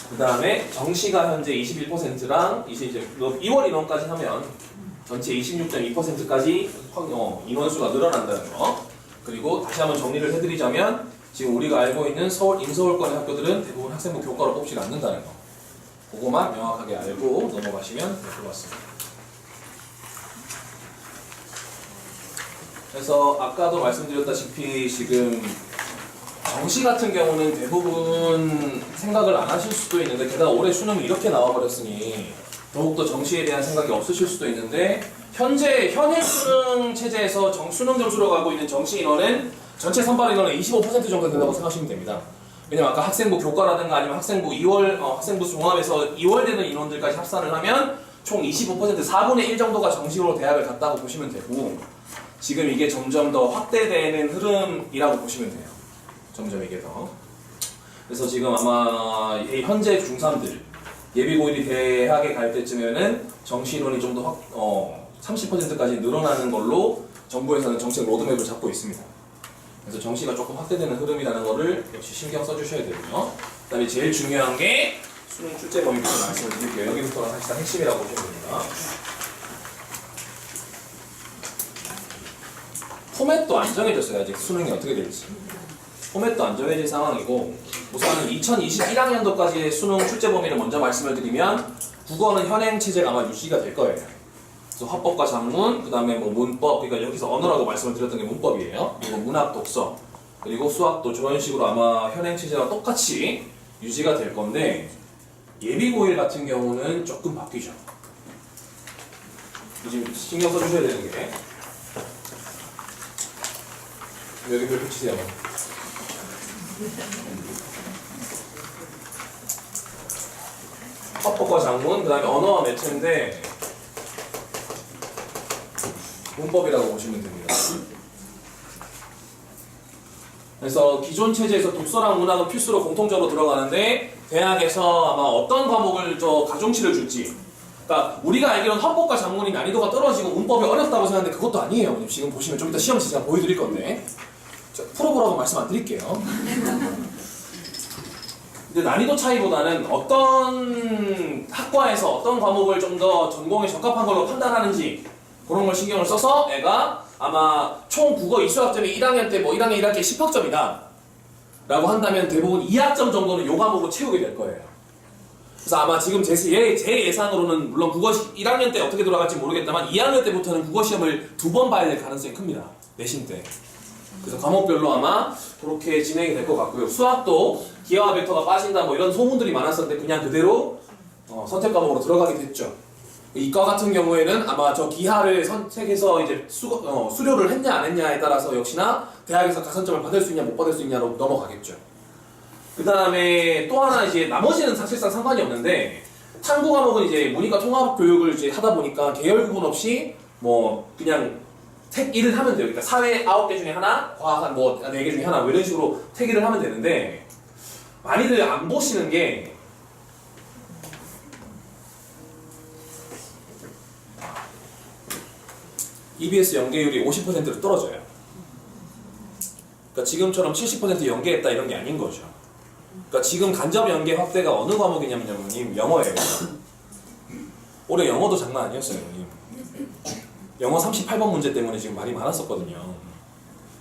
그 다음에 정시가 현재 21%랑 이제 2월 인원까지 하면 전체 26.2%까지 인원수가 늘어난다는 거. 그리고 다시 한번 정리를 해드리자면 지금 우리가 알고 있는 서울 인서울권의 학교들은 대부분 학생부 교과로 뽑지 않는다는 거. 그거만 명확하게 알고 넘어가시면 될 것 같습니다. 그래서 아까도 말씀드렸다시피 지금 정시 같은 경우는 대부분 생각을 안 하실 수도 있는데 게다가 올해 수능이 이렇게 나와버렸으니 더욱더 정시에 대한 생각이 없으실 수도 있는데 현재 현행 수능 체제에서 수능 점수로 가고 있는 정시 인원은 전체 선발 인원의 25% 정도 된다고 생각하시면 됩니다. 왜냐면 아까 학생부 교과라든가 아니면 학생부 2월 학생부 종합에서 2월 되는 인원들까지 합산을 하면 총 25% 4분의 1 정도가 정시로 대학을 갔다고 보시면 되고 지금 이게 점점 더 확대되는 흐름이라고 보시면 돼요. 점점 이게 더. 그래서 지금 아마 현재 중3들 예비고1이 대학에 갈 때쯤에는 정시 인원이 좀 더 30%까지 늘어나는 걸로 정부에서는 정책 로드맵을 잡고 있습니다. 그래서 정시가 조금 확대되는 흐름이라는 거를 역시 신경 써주셔야 되고요. 그 다음에 제일 중요한 게 수능 출제 범위부터 말씀을 드릴게요. 여기부터가 사실상 핵심이라고 보시면 됩니다. 포맷도 안 정해졌어요. 아직 수능이 어떻게 될지. 포맷도 안 정해진 상황이고 우선은 2021학년도까지의 수능 출제 범위를 먼저 말씀을 드리면 국어는 현행 체제가 아마 유지가 될 거예요. 그래서 화법과 작문, 그 다음에 뭐 문법, 그러니까 여기서 언어라고 말씀을 드렸던 게 문법이에요. 그리고 문학, 독서, 그리고 수학도 저런 식으로 아마 현행 체제와 똑같이 유지가 될 건데 예비고1 같은 경우는 조금 바뀌죠. 지금 신경 써주셔야 되는 게 여기 별 붙이세요. 화법과 작문, 그 다음에 언어와 매체인데 문법이라고 보시면 됩니다. 그래서 기존 체제에서 독서랑 문학은 필수로 공통적으로 들어가는데 대학에서 아마 어떤 과목을 가중치를 줄지 그러니까 우리가 알기로는 화법과 작문이 난이도가 떨어지고 문법이 어렵다고 생각하는데 그것도 아니에요. 지금 보시면 좀 이따 시험 제가 보여드릴 건데 풀어보라고 말씀 안 드릴게요. 근데 난이도 차이보다는 어떤 학과에서 어떤 과목을 좀 더 전공에 적합한 걸로 판단하는지 그런 걸 신경을 써서 애가 아마 총 국어 이수학점이 1학년 때 뭐 1학년 1학기에 10학점이다 라고 한다면 대부분 2학점 정도는 요 과목을 채우게 될 거예요. 그래서 아마 지금 제 예상으로는 물론 국어 1학년 때 어떻게 돌아갈지 모르겠다만 2학년 때부터는 국어 시험을 2번 봐야 될 가능성이 큽니다. 내신 때. 그래서 과목별로 아마 그렇게 진행이 될 것 같고요. 수학도 기하와 벡터가 빠진다 뭐 이런 소문들이 많았었는데 그냥 그대로 선택 과목으로 들어가게 됐죠. 이과 같은 경우에는 아마 저 기하를 선택해서 이제 수료를 했냐 안 했냐에 따라서 역시나 대학에서 가산점을 받을 수 있냐 못 받을 수 있냐로 넘어가겠죠. 그 다음에 또 하나 이제 나머지는 사실상 상관이 없는데 탐구 과목은 이제 문이과 통합 교육을 이제 하다 보니까 계열 구분 없이 뭐 그냥 택1을 하면 돼요. 그러니까 사회 9개 중에 하나, 과학 한 뭐 4개 중에 하나 뭐 이런 식으로 택1을 하면 되는데 많이들 안 보시는 게 EBS 연계율이 50%로 떨어져요. 그러니까 지금처럼 70% 연계했다 이런 게 아닌 거죠. 그러니까 지금 간접 연계 확대가 어느 과목이냐면 영어예요. 올해 영어도 장난 아니었어요. 영어 38번 문제 때문에 지금 말이 많았었거든요.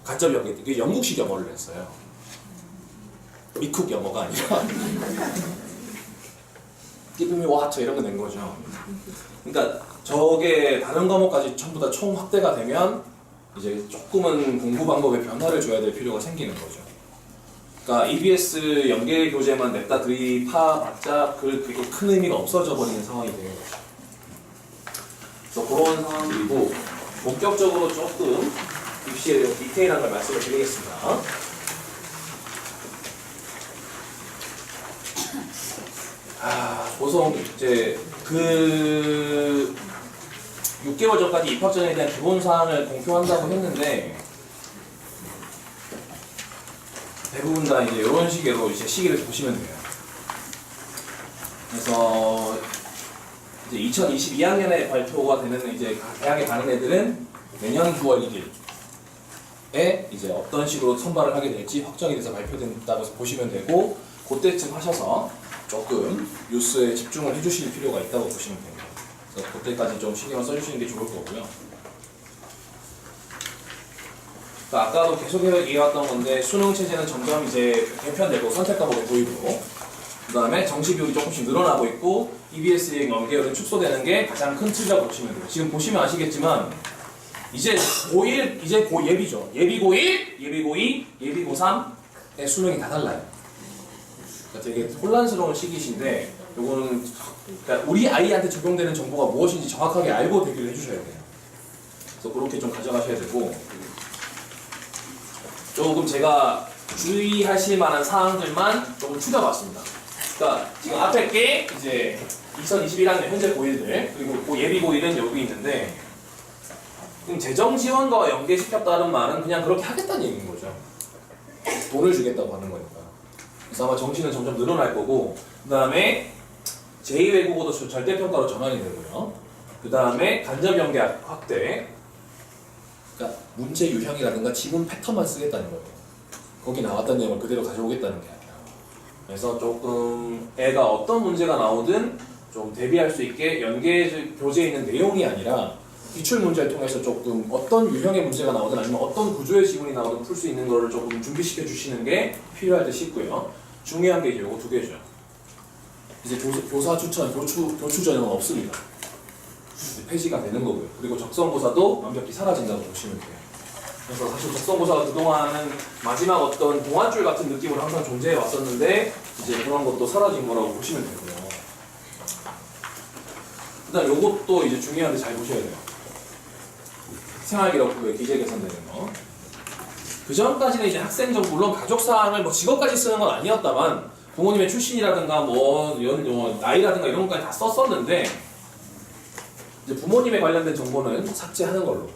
간접 연계, 이게 영국식 영어를 했어요. 미쿡 영어가 아니라 Give me water 이런 거 낸 거죠. 그러니까 저게 다른 과목까지 전부 다 총 확대가 되면 이제 조금은 공부 방법에 변화를 줘야 될 필요가 생기는 거죠. 그러니까 EBS 연계 교재만 냅다 들이파봤자 그게 큰 의미가 없어져 버리는 상황이 되는 거죠. 그래서 그런 상황들이고 본격적으로 조금 입시에 대한 디테일한 걸 말씀을 드리겠습니다. 보통 이제 그 6개월 전까지 입학전에 대한 기본 사항을 공표한다고 했는데 대부분 다 이제 이런 식으로 이제 시기를 보시면 돼요. 그래서 이제 2022학년에 발표가 되는 이제 대학에 가는 애들은 내년 9월 1일에 이제 어떤 식으로 선발을 하게 될지 확정이 돼서 발표된다고 보시면 되고 그때쯤 하셔서 조금 뉴스에 집중을 해주실 필요가 있다고 보시면 됩니다. 그래서 그때까지 좀 신경을 써주시는 게 좋을 거고요. 그러니까 아까도 계속 얘기해왔던 건데 수능 체제는 점점 이제 개편되고 선택 과목의 도입으로 그 다음에 정시 비율이 조금씩 늘어나고 있고 EBS의 연계율은 축소되는 게 가장 큰 틀이라고 보시면 돼요. 지금 보시면 아시겠지만 이제 고1, 이제 예비죠. 예비 고1, 예비 고2, 예비 고3 수능이 다 달라요. 그러니까 되게 혼란스러운 시기신데 요거는 그러니까 우리 아이한테 적용되는 정보가 무엇인지 정확하게 알고 대비를 해주셔야 돼요. 그래서 그렇게 좀 가져가셔야 되고 조금 제가 주의하실 만한 사항들만 조금 추려봤습니다. 그러니까 지금 앞에 게 이제 2021학년 현재 고1들 그리고 고 예비 고1은 여기 있는데 지금 재정 지원과 연계시켰다는 말은 그냥 그렇게 하겠다는 얘기인 거죠. 돈을 주겠다고 하는 거니까. 그래서 아마 정시는 점점 늘어날 거고 그 다음에 제2외국어도 절대평가로 전환이 되고요. 그 다음에 간접 연계 확대 그러니까 문제 유형이라든가 지문 패턴만 쓰겠다는 거예요. 거기 나왔던 내용을 그대로 가져오겠다는 게 아니라. 그래서 조금 애가 어떤 문제가 나오든 좀 대비할 수 있게 연계 교재에 있는 내용이 아니라 기출 문제를 통해서 조금 어떤 유형의 문제가 나오든 아니면 어떤 구조의 지문이 나오든 풀 수 있는 거를 조금 준비시켜 주시는 게 필요할 듯 싶고요. 중요한 게 이제 요거 두 개죠. 이제 교사 추천, 교추 전형은 없습니다. 폐지가 되는 거고요. 그리고 적성고사도 완벽히 사라진다고 보시면 돼요. 그래서 사실 적성고사가 그동안은 마지막 어떤 동아줄 같은 느낌으로 항상 존재해 왔었는데 이제 그런 것도 사라진 거라고 보시면 되고요. 일단 요것도 이제 중요한데 잘 보셔야 돼요. 생활기록부에 기재 개선되는 거. 그 전까지는 이제 학생정 물론 가족사항을 뭐 직업까지 쓰는 건 아니었다만 부모님의 출신이라든가 뭐 나이라든가 이런 것까지 다 썼었는데 이제 부모님에 관련된 정보는 삭제하는 걸로.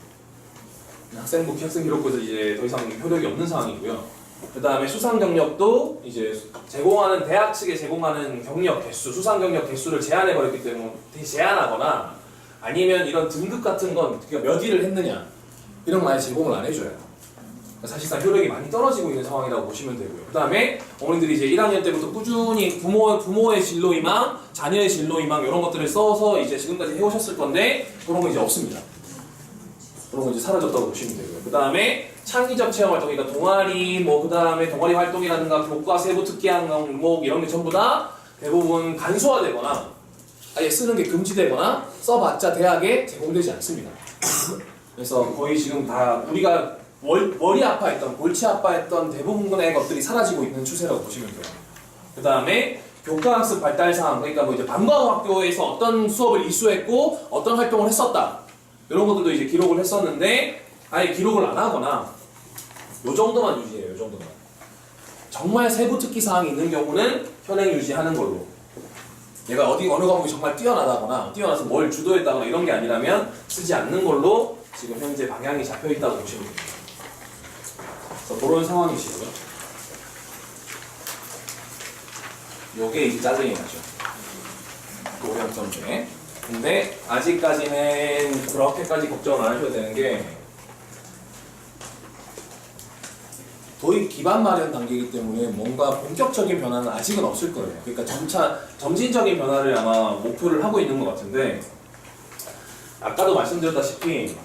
학생부 학생기록부에서 이제 더 이상 효력이 없는 상황이고요. 그 다음에 수상 경력도 이제 제공하는 대학 측에 제공하는 경력 개수, 수상 경력 개수를 제한해 버렸기 때문에 제한하거나 아니면 이런 등급 같은 건 그러니까 몇 일을 했느냐 이런 거 아예 제공을 안 해줘요. 사실상 효력이 많이 떨어지고 있는 상황이라고 보시면 되고요. 그 다음에 어머니들이 이제 1학년 때부터 꾸준히 부모의 진로희망, 자녀의 진로희망 이런 것들을 써서 이제 지금까지 해오셨을 건데 그런 거 이제 없습니다. 그런 거 이제 사라졌다고 보시면 되고요. 그 다음에 창의적 체험 활동, 그러니까 동아리, 뭐 그 다음에 동아리 활동이라든가 교과 세부 특기 항목 이런 게 전부 다 대부분 간소화되거나 아예 쓰는 게 금지되거나 써봤자 대학에 제공되지 않습니다. 그래서 거의 지금 다 우리가 머리 아파했던, 골치 아파했던 대부분의 것들이 사라지고 있는 추세라고 보시면 돼요. 그 다음에 교과학습 발달사항, 그러니까 뭐 이제 방과학교에서 어떤 수업을 이수했고 어떤 활동을 했었다. 이런 것들도 이제 기록을 했었는데 아예 기록을 안 하거나 요 정도만 유지해요. 요 정도만. 정말 세부 특기 사항이 있는 경우는 현행 유지하는 걸로. 얘가 어느 과목이 정말 뛰어나다거나 뛰어나서 뭘 주도했다거나 이런 게 아니라면 쓰지 않는 걸로 지금 현재 방향이 잡혀 있다고 보시면 됩니다. 그래서 그런 상황이시고요. 요게 이제 짜증이 나죠. 오형점제. 근데 아직까지는 그렇게까지 걱정을 안 하셔도 되는 게 도입 기반 마련 단계이기 때문에 뭔가 본격적인 변화는 아직은 없을 거예요. 그러니까 점진적인 변화를 아마 목표를 하고 있는 것 같은데 아까도 말씀드렸다시피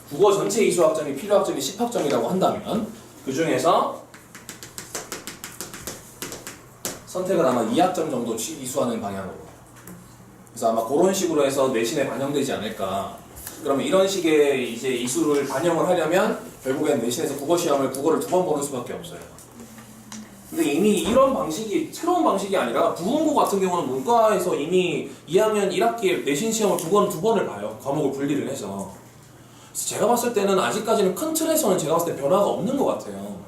국어 전체 이수 학점이 필요 학점이 10학점이라고 한다면 그 중에서 선택을 아마 2학점 정도 이수하는 방향으로. 그래서 아마 그런 식으로 해서 내신에 반영되지 않을까. 그러면 이런 식의 이제 이수를 반영을 하려면 결국엔 내신에서 국어 시험을 국어를 2번 보는 수밖에 없어요. 근데 이미 이런 방식이 새로운 방식이 아니라 부문고 같은 경우는 문과에서 이미 2학년 1학기에 내신 시험을 2번을 봐요. 과목을 분리를 해서. 그래서 제가 봤을 때는 아직까지는 큰 틀에서는 제가 봤을 때 변화가 없는 것 같아요.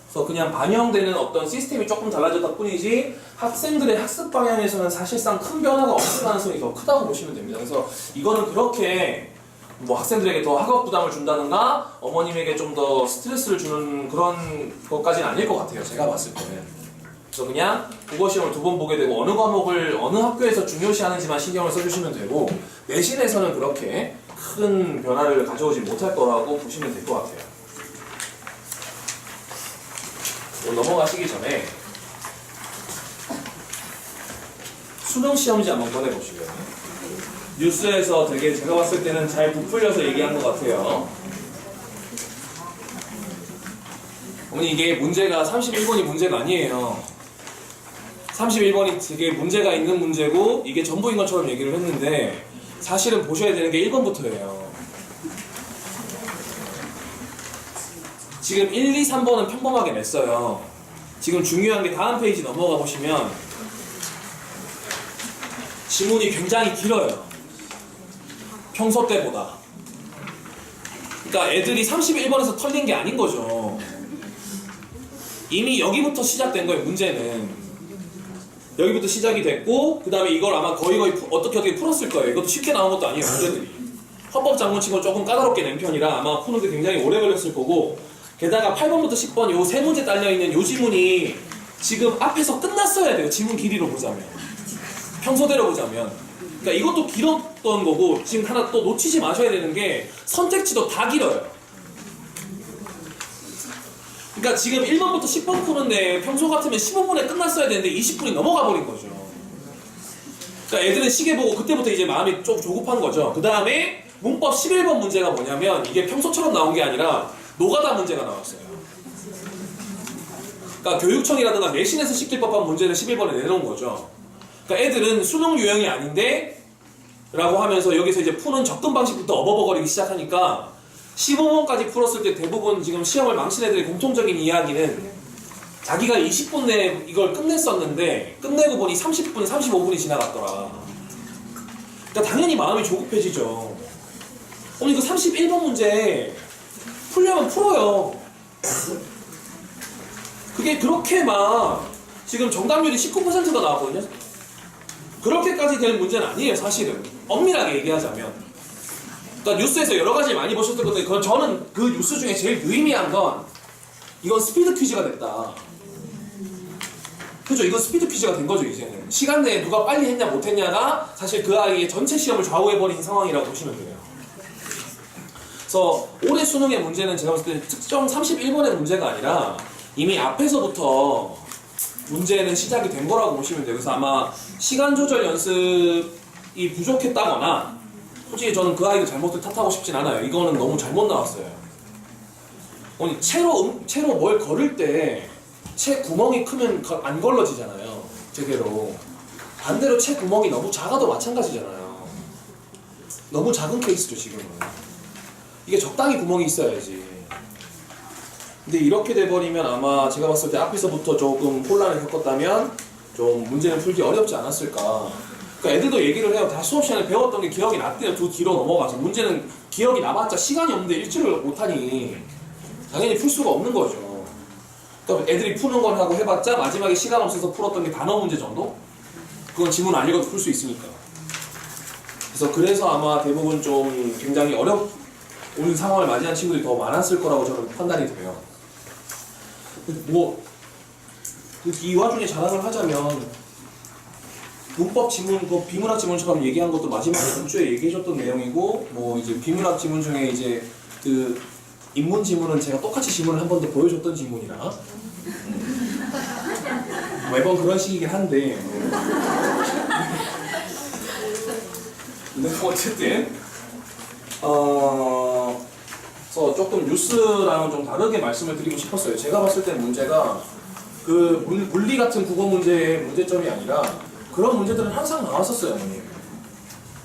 그래서 그냥 반영되는 어떤 시스템이 조금 달라졌다 뿐이지 학생들의 학습 방향에서는 사실상 큰 변화가 없을 가능성이 더 크다고 보시면 됩니다. 그래서 이거는 그렇게 뭐 학생들에게 더 학업 부담을 준다든가 어머님에게 좀 더 스트레스를 주는 그런 것까지는 아닐 것 같아요. 제가 봤을 때는. 그래서 그냥 국어 시험을 2번 보게 되고 어느 과목을 어느 학교에서 중요시하는지만 신경을 써주시면 되고 내신에서는 그렇게 큰 변화를 가져오지 못할 거라고 보시면 될 것 같아요. 넘어가시기 전에 수능 시험지 한번 꺼내보시고요. 뉴스에서 되게 제가 봤을 때는 잘 부풀려서 얘기한 것 같아요. 어머니 이게 문제가 31번이 문제가 아니에요. 31번이 되게 문제가 있는 문제고 이게 전부인 것처럼 얘기를 했는데 사실은 보셔야 되는 게 1번부터예요. 지금 1, 2, 3번은 평범하게 냈어요. 지금 중요한 게 다음 페이지 넘어가 보시면 지문이 굉장히 길어요. 평소 때보다. 그러니까 애들이 31번에서 털린 게 아닌 거죠. 이미 여기부터 시작된 거예요, 문제는. 여기부터 시작이 됐고, 그 다음에 이걸 아마 거의 어떻게 풀었을 거예요. 이것도 쉽게 나온 것도 아니에요, 문제들이. 헌법장문치고 조금 까다롭게 낸 편이라 아마 푸는데 굉장히 오래 걸렸을 거고, 게다가 8번부터 10번 요 세 문제 딸려있는 요 지문이 지금 앞에서 끝났어야 돼요, 지문 길이로 보자면. 평소대로 보자면. 그러니까 이것도 길었던 거고, 지금 하나 또 놓치지 마셔야 되는 게 선택지도 다 길어요. 그러니까 지금 1번부터 10번 푸는데 평소 같으면 15분에 끝났어야 되는데 20분이 넘어가 버린 거죠. 그러니까 애들은 시계 보고 그때부터 이제 마음이 좀 조급한 거죠. 그 다음에 문법 11번 문제가 뭐냐면 이게 평소처럼 나온 게 아니라 노가다 문제가 나왔어요. 그러니까 교육청이라든가 내신에서 시킬 법한 문제를 11번에 내놓은 거죠. 그러니까 애들은 수능 유형이 아닌데 라고 하면서 여기서 이제 푸는 접근 방식부터 어버버거리기 시작하니까 15번까지 풀었을 때 대부분 지금 시험을 망친 애들의 공통적인 이야기는 자기가 20분 내에 이걸 끝냈었는데 끝내고 보니 30분, 35분이 지나갔더라. 그러니까 당연히 마음이 조급해지죠. 이거 31번 문제 풀려면 풀어요. 그게 그렇게 막 지금 정답률이 19%가 나왔거든요. 그렇게까지 되는 문제는 아니에요, 사실은. 엄밀하게 얘기하자면. 그러니까 뉴스에서 여러 가지 많이 보셨을 건데 저는 그 뉴스 중에 제일 유의미한 건 이건 스피드 퀴즈가 됐다. 그죠? 이건 스피드 퀴즈가 된 거죠, 이제는. 시간 내에 누가 빨리 했냐 못했냐가 사실 그 아이의 전체 시험을 좌우해버린 상황이라고 보시면 돼요. 그래서 올해 수능의 문제는 제가 봤을 때 특정 31번의 문제가 아니라 이미 앞에서부터 문제는 시작이 된 거라고 보시면 돼요. 그래서 아마 시간 조절 연습이 부족했다거나 솔직히 저는 그 아이의 잘못을 탓하고 싶진 않아요. 이거는 너무 잘못 나왔어요. 아니, 채로 뭘 걸을 때 채 구멍이 크면 안 걸러지잖아요. 제대로. 반대로 채 구멍이 너무 작아도 마찬가지잖아요. 너무 작은 케이스죠, 지금은. 이게 적당히 구멍이 있어야지. 근데 이렇게 돼버리면 아마 제가 봤을 때 앞에서부터 조금 혼란을 겪었다면 좀 문제는 풀기 어렵지 않았을까. 그러니까 애들도 얘기를 해요. 다 수업 시간에 배웠던 게 기억이 났대요. 두 뒤로 넘어가서. 문제는 기억이 나봤자 시간이 없는데 일주일을 못하니 당연히 풀 수가 없는 거죠. 그러니까 애들이 푸는 건 하고 해봤자 마지막에 시간 없어서 풀었던 게 단어 문제 정도? 그건 지문 안 읽어도 풀 수 있으니까. 그래서 아마 대부분 좀 굉장히 어려운 상황을 맞이한 친구들이 더 많았을 거라고 저는 판단이 돼요. 이 와중에 자랑을 하자면 문법 지문, 비문학 지문처럼 얘기한 것도 마지막에 이번 주에 얘기해줬던 내용이고, 이제 비문학 지문 중에 이제 그 인문 지문은 제가 똑같이 지문을 한 번 더 보여줬던 지문이라 매번 그런 식이긴 한데 근데 어쨌든 그래서 조금 뉴스랑은 좀 다르게 말씀을 드리고 싶었어요. 제가 봤을 때 문제가 그 물리 같은 국어 문제의 문제점이 아니라 그런 문제들은 항상 나왔었어요, 어머님.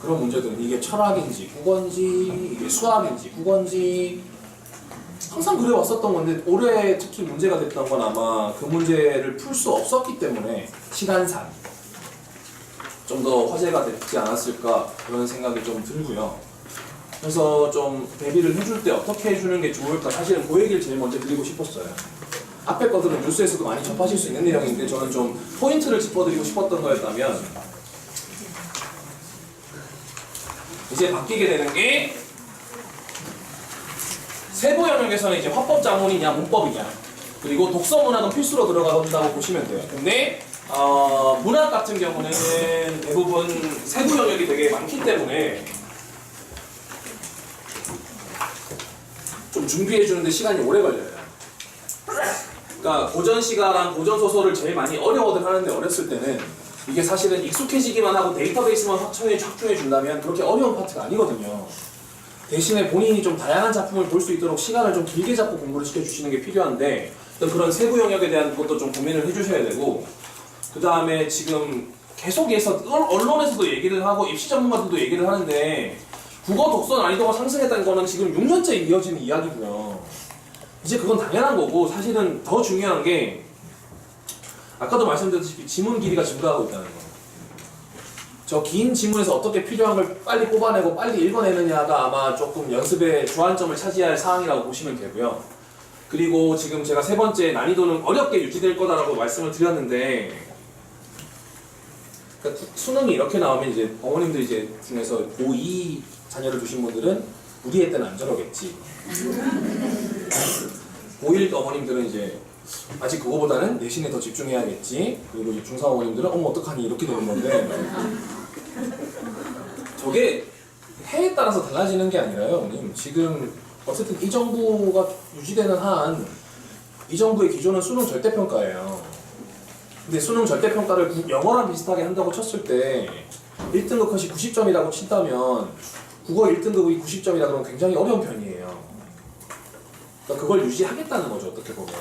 그런 문제들은 이게 철학인지 국어인지 이게 수학인지 국어인지 항상 그래 왔었던 건데 올해 특히 문제가 됐던 건 아마 그 문제를 풀 수 없었기 때문에 시간상 좀 더 화제가 됐지 않았을까 그런 생각이 좀 들고요. 그래서 좀 대비를 해줄 때 어떻게 해주는 게 좋을까 사실은 그 얘기를 제일 먼저 드리고 싶었어요. 앞에 것들은 뉴스에서도 많이 접하실 수 있는 내용인데 저는 좀 포인트를 짚어드리고 싶었던 거였다면 이제 바뀌게 되는 게 세부 영역에서는 이제 화법 자문이냐 문법이냐 그리고 독서 문학은 필수로 들어간다고 보시면 돼요. 근데 문학 같은 경우는 대부분 세부 영역이 되게 많기 때문에 좀 준비해 주는데 시간이 오래 걸려요. 그러니까 고전 시가랑 고전 소설을 제일 많이 어려워들 하는데 어렸을 때는 이게 사실은 익숙해지기만 하고 데이터베이스만 확충해 준다면 그렇게 어려운 파트가 아니거든요. 대신에 본인이 좀 다양한 작품을 볼 수 있도록 시간을 좀 길게 잡고 공부를 시켜주시는 게 필요한데 그런 세부 영역에 대한 것도 좀 고민을 해주셔야 되고 그 다음에 지금 계속해서 언론에서도 얘기를 하고 입시 전문가들도 얘기를 하는데 국어 독서 난이도가 상승했다는 거는 지금 6년째 이어지는 이야기고요. 이제 그건 당연한 거고 사실은 더 중요한 게 아까도 말씀드렸다시피 지문 길이가 증가하고 있다는 거예요. 저 긴 지문에서 어떻게 필요한 걸 빨리 뽑아내고 빨리 읽어내느냐가 아마 조금 연습의 주안점을 차지할 사항이라고 보시면 되고요. 그리고 지금 제가 세 번째 난이도는 어렵게 유지될 거다라고 말씀을 드렸는데 그러니까 수능이 이렇게 나오면 이제 어머님들 이제 중에서 고2 자녀를 두신 분들은 우리 애 때는 안 저러겠지. 고1 어머님들은 이제 아직 그거보다는 내신에 더 집중해야겠지. 그리고 이제 중3 어머님들은 어머 어떡하니 이렇게 되는 건데 저게 해에 따라서 달라지는 게 아니라요, 어머님. 지금 어쨌든 이 정부가 유지되는 한 이 정부의 기조는 수능 절대평가예요. 근데 수능 절대평가를 영어랑 비슷하게 한다고 쳤을 때 1등급 컷이 90점이라고 친다면 국어 1등급이 90점이라 그러면 굉장히 어려운 편이에요. 그러니까 그걸 유지하겠다는 거죠, 어떻게 보면.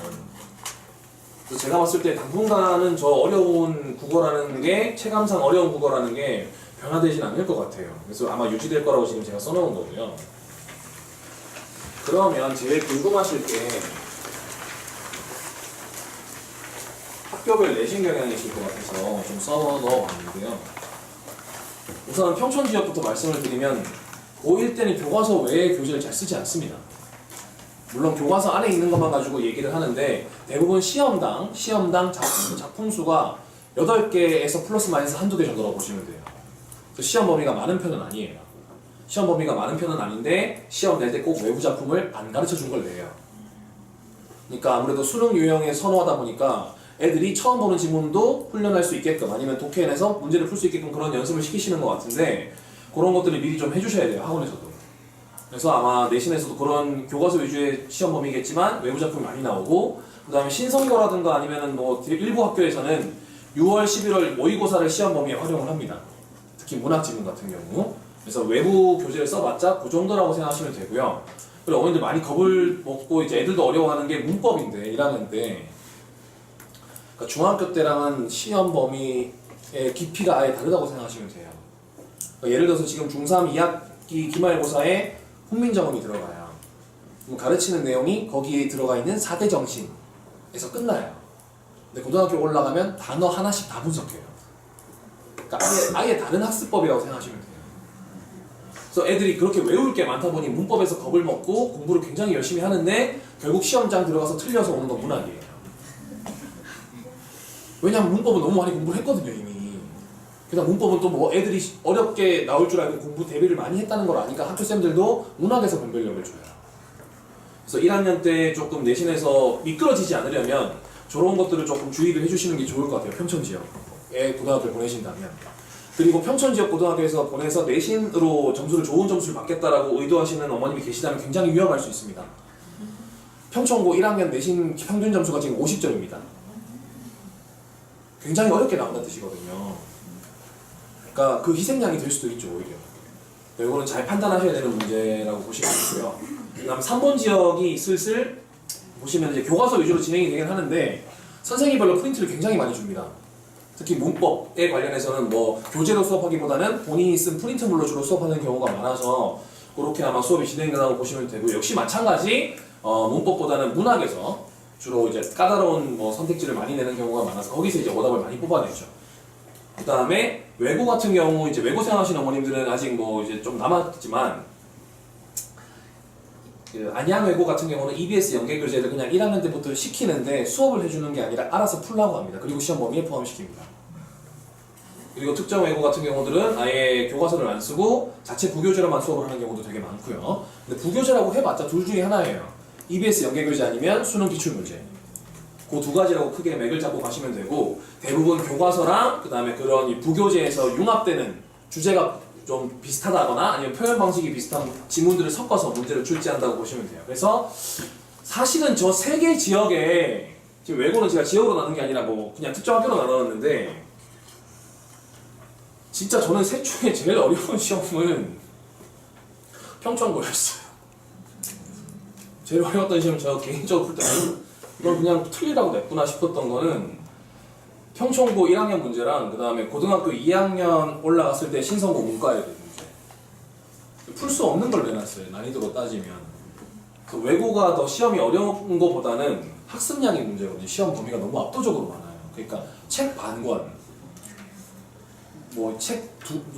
그래서 제가 봤을 때 당분간은 저 어려운 국어라는 게 체감상 어려운 국어라는 게 변화되진 않을 것 같아요. 그래서 아마 유지될 거라고 지금 제가 써놓은 거고요. 그러면 제일 궁금하실 게 학교별 내신 경향이실 것 같아서 좀 써넣어봤는데요. 우선 평촌 지역부터 말씀을 드리면 고1 때는 교과서 외의 교재를 잘 쓰지 않습니다. 물론 교과서 안에 있는 것만 가지고 얘기를 하는데 대부분 시험당 작품 수가 8개에서 플러스 마이너스 한두 개 정도라고 보시면 돼요. 그래서 시험 범위가 많은 편은 아니에요. 시험 범위가 많은 편은 아닌데 시험 낼 때 꼭 외부 작품을 안 가르쳐 준 걸 내요. 그러니까 아무래도 수능 유형에 선호하다 보니까 애들이 처음 보는 지문도 훈련할 수 있게끔 아니면 독해내서 문제를 풀 수 있게끔 그런 연습을 시키시는 것 같은데 그런 것들을 미리 좀 해주셔야 돼요, 학원에서도. 그래서 아마 내신에서도 그런 교과서 위주의 시험 범위겠지만 외부 작품이 많이 나오고 그 다음에 신성고라든가 아니면은 뭐 일부 학교에서는 6월, 11월 모의고사를 시험 범위에 활용을 합니다. 특히 문학 지문 같은 경우. 그래서 외부 교재를 써봤자 그 정도라고 생각하시면 되고요. 그리고 어머니들 많이 겁을 먹고 이제 애들도 어려워하는 게 문법인데 1학년 때 그러니까 중학교 때랑은 시험 범위의 깊이가 아예 다르다고 생각하시면 돼요. 그러니까 예를 들어서 지금 중3 2학기 기말고사에 훈민정음이 들어가요. 그럼 가르치는 내용이 거기에 들어가 있는 4대 정신에서 끝나요. 근데 고등학교 올라가면 단어 하나씩 다 분석해요. 그러니까 아예 다른 학습법이라고 생각하시면 돼요. 그래서 애들이 그렇게 외울 게 많다 보니 문법에서 겁을 먹고 공부를 굉장히 열심히 하는데 결국 시험장 들어가서 틀려서 오는 건 문학이에요. 왜냐면 문법은 너무 많이 공부를 했거든요, 이미. 그다음 문법은 또 뭐 애들이 어렵게 나올 줄 알고 공부 대비를 많이 했다는 걸 아니까 학교쌤들도 문학에서 변별력을 줘요. 그래서 1학년 때 조금 내신에서 미끄러지지 않으려면 저런 것들을 조금 주의를 해주시는 게 좋을 것 같아요, 평촌 지역에 고등학교를 보내신다면. 그리고 평촌 지역 고등학교에서 보내서 내신으로 점수를 좋은 점수를 받겠다라고 의도하시는 어머님이 계시다면 굉장히 위험할 수 있습니다. 평촌고 1학년 내신 평균 점수가 지금 50점입니다. 굉장히 어렵게 나온다는 뜻이거든요. 그러니까 그 희생양이 될 수도 있죠, 오히려. 이거는 잘 판단하셔야 되는 문제라고 보시면 되고요. 그 다음 3번 지역이 슬슬 보시면 이제 교과서 위주로 진행이 되긴 하는데 선생님별로 프린트를 굉장히 많이 줍니다. 특히 문법에 관련해서는 뭐 교재로 수업하기보다는 본인이 쓴 프린트물로 주로 수업하는 경우가 많아서 그렇게 아마 수업이 진행된다고 보시면 되고 역시 마찬가지 문법보다는 문학에서 주로 이제 까다로운 뭐 선택지를 많이 내는 경우가 많아서 거기서 이제 오답을 많이 뽑아내죠. 그 다음에 외고 같은 경우 이제 외고 생활하시는 어머님들은 아직 뭐 이제 좀 남았지만 그 안양 외고 같은 경우는 EBS 연계 교재를 그냥 1학년 때부터 시키는데 수업을 해주는 게 아니라 알아서 풀라고 합니다. 그리고 시험 범위에 포함시킵니다. 그리고 특정 외고 같은 경우들은 아예 교과서를 안 쓰고 자체 부교재로만 수업을 하는 경우도 되게 많고요. 근데 부교재라고 해봤자 둘 중에 하나예요. EBS 연계 교재 아니면 수능 기출문제. 그 두 가지라고 크게 맥을 잡고 가시면 되고 대부분 교과서랑 그 다음에 그런 이 부교재에서 융합되는 주제가 좀 비슷하다거나 아니면 표현 방식이 비슷한 지문들을 섞어서 문제를 출제한다고 보시면 돼요. 그래서 사실은 저 세 개 지역에 지금 외고는 제가 지역으로 나눈 게 아니라 뭐 그냥 특정 학교로 나눴는데 진짜 저는 셋 중에 제일 어려운 시험은 평촌고였어요. 제일 어려웠던 시험 제가 개인적으로 풀 때 이걸 그냥 틀리라고 냈구나 싶었던 거는 평촌고 1학년 문제랑 그 다음에 고등학교 2학년 올라갔을 때 신성고 문과에 대한 문제 풀 수 없는 걸 내놨어요. 난이도로 따지면. 그래서 외고가 더 시험이 어려운 것보다는 학습량이 문제거든요. 시험 범위가 너무 압도적으로 많아요. 그러니까 책 반권, 뭐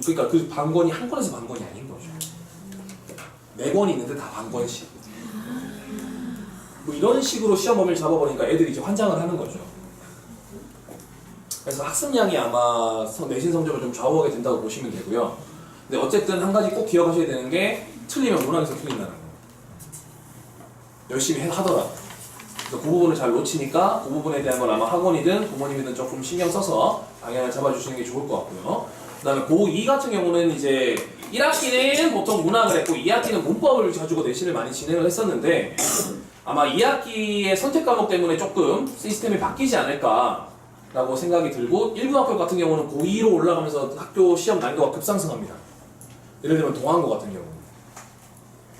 그러니까 그 반권이 한 권에서 반권이 아닌 거죠. 4권이 있는데 다 반권씩. 뭐 이런 식으로 시험 범위를 잡아버리니까 애들이 이제 환장을 하는 거죠. 그래서 학습량이 아마 내신 성적을 좀 좌우하게 된다고 보시면 되고요. 근데 어쨌든 한 가지 꼭 기억하셔야 되는 게 틀리면 문항에서 틀린다는 거예요. 열심히 하더라도. 그래서 그 부분을 잘 놓치니까 그 부분에 대한 건 아마 학원이든 부모님이든 조금 신경 써서 방향을 잡아주시는 게 좋을 것 같고요. 그 다음에 고2 같은 경우는 이제 1학기는 보통 문학을 했고 2학기는 문법을 가지고 내신을 많이 진행을 했었는데 아마 2학기의 선택 과목 때문에 조금 시스템이 바뀌지 않을까 라고 생각이 들고 일부 학교 같은 경우는 고2로 올라가면서 학교 시험 난이도가 급상승합니다. 예를 들면 동안고 같은 경우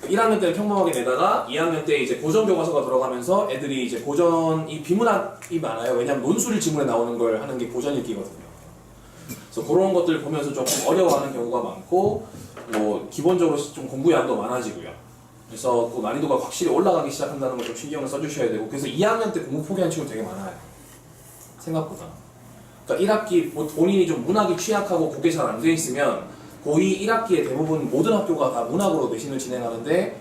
1학년 때는 평범하게 내다가 2학년 때 이제 고전 교과서가 들어가면서 애들이 이제 고전이 비문학이 많아요. 왜냐면 논술이 지문에 나오는 걸 하는 게 고전 읽기거든요. 그래서 그런 것들 보면서 조금 어려워하는 경우가 많고 뭐 기본적으로 좀 공부량도 많아지고요. 그래서 그 난이도가 확실히 올라가기 시작한다는 걸 좀 신경을 써주셔야 되고 그래서 2학년 때 공부 포기하는 친구 되게 많아요. 생각보다. 그러니까 1학기 본인이 좀 문학이 취약하고 그게 잘 안 돼 있으면 고2 1학기에 대부분 모든 학교가 다 문학으로 내신을 진행하는데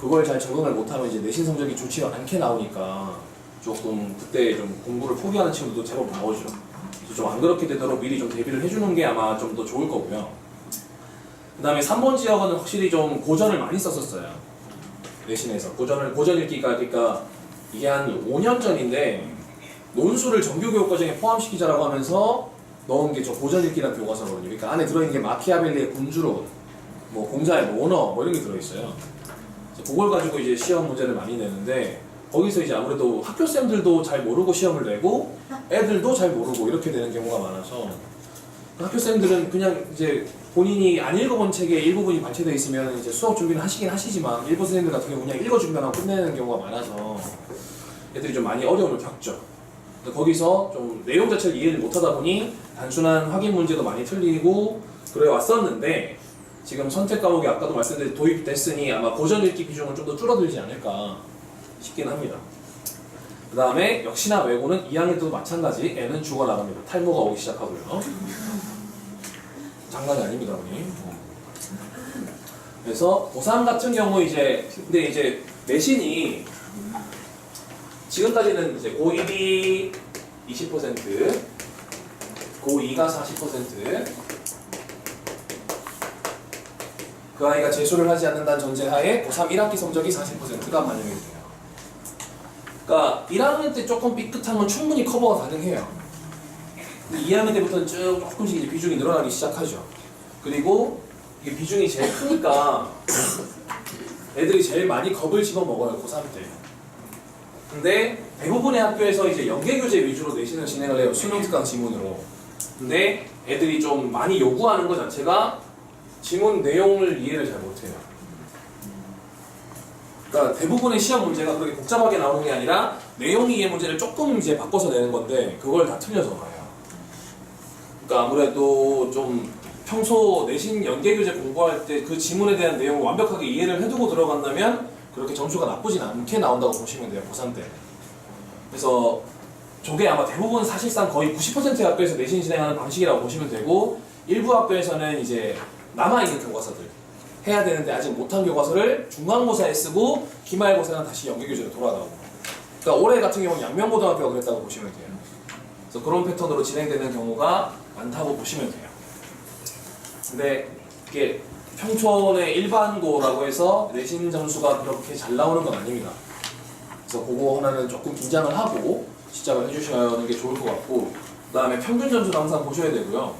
그걸 잘 적응을 못하면 이제 내신 성적이 좋지가 않게 나오니까 조금 그때 좀 공부를 포기하는 친구들도 제법 나오죠. 그래서 좀 안 그렇게 되도록 미리 좀 대비를 해주는 게 아마 좀 더 좋을 거고요. 그 다음에 3번 지역은 확실히 좀 고전을 많이 썼었어요. 내신에서. 고전 읽기가 그러니까 이게 한 5년 전인데 논술을 정규교육 과정에 포함시키자라고 하면서 넣은 게 저 고전 읽기라는 교과서거든요. 그러니까 안에 들어있는 게 마키아벨리의 군주론, 뭐 공자의 모너 뭐 이런 게 들어있어요. 그래서 그걸 가지고 이제 시험 문제를 많이 내는데 거기서 이제 아무래도 학교생들도 잘 모르고 시험을 내고 애들도 잘 모르고 이렇게 되는 경우가 많아서 학교생들은 그냥 이제 본인이 안 읽어본 책의 일부분이 발췌되어 있으면 이제 수업 준비는 하시긴 하시지만 일부 선생님들 같은 경우 그냥 읽어주기만 하고 끝내는 경우가 많아서 애들이 좀 많이 어려움을 겪죠. 거기서 좀 내용 자체를 이해를 못하다 보니 단순한 확인 문제도 많이 틀리고 그래 왔었는데 지금 선택 과목이 아까도 말씀드린 도입됐으니 아마 고전 읽기 비중은 좀 더 줄어들지 않을까 싶긴 합니다. 그 다음에 역시나 외고는 2학년 때도 마찬가지 애는 죽어나갑니다. 탈모가 오기 시작하고요. 장난이 아닙니다, 우리. 그래서 고3 같은 경우 근데 이제 내신이 지금까지는 이제 고1이 20%, 고2가 40%, 그 아이가 재수를 하지 않는다는 전제하에 고3 1학기 성적이 40%가 반영이 돼요. 그러니까 1학년 때 조금 삐끗한 건 충분히 커버가 가능해요. 근데 2학년 때부터는 조금씩 이제 비중이 늘어나기 시작하죠. 그리고 이게 비중이 제일 크니까 애들이 제일 많이 겁을 집어먹어요, 고3 때. 근데 대부분의 학교에서 이제 연계교재 위주로 내신을 진행을 해요. 수능 특강 지문으로. 근데 애들이 좀 많이 요구하는 것 자체가 지문 내용을 이해를 잘 못해요. 그러니까 대부분의 시험 문제가 그렇게 복잡하게 나오는 게 아니라 내용 이해 문제를 조금 이제 바꿔서 내는 건데 그걸 다 틀려서 가요. 그러니까 아무래도 좀 평소 내신 연계교재 공부할 때 그 지문에 대한 내용을 완벽하게 이해를 해두고 들어간다면 그렇게 점수가 나쁘진 않게 나온다고 보시면 돼요, 고3 때. 그래서 저게 아마 대부분 사실상 거의 90%의 학교에서 내신 진행하는 방식이라고 보시면 되고 일부 학교에서는 이제 남아있는 교과서들 해야 되는데 아직 못한 교과서를 중간고사에 쓰고 기말고사는 다시 연계교재로 돌아가고 그러니까 올해 같은 경우는 양명고등학교가 그랬다고 보시면 돼요. 그래서 그런 패턴으로 진행되는 경우가 많다고 보시면 돼요. 근데 이게 평촌의 일반고라고 해서 내신 점수가 그렇게 잘 나오는 건 아닙니다. 그래서 그거 하나는 조금 긴장을 하고 시작을 해주시는 게 좋을 것 같고 그 다음에 평균 점수도 항상 보셔야 되고요.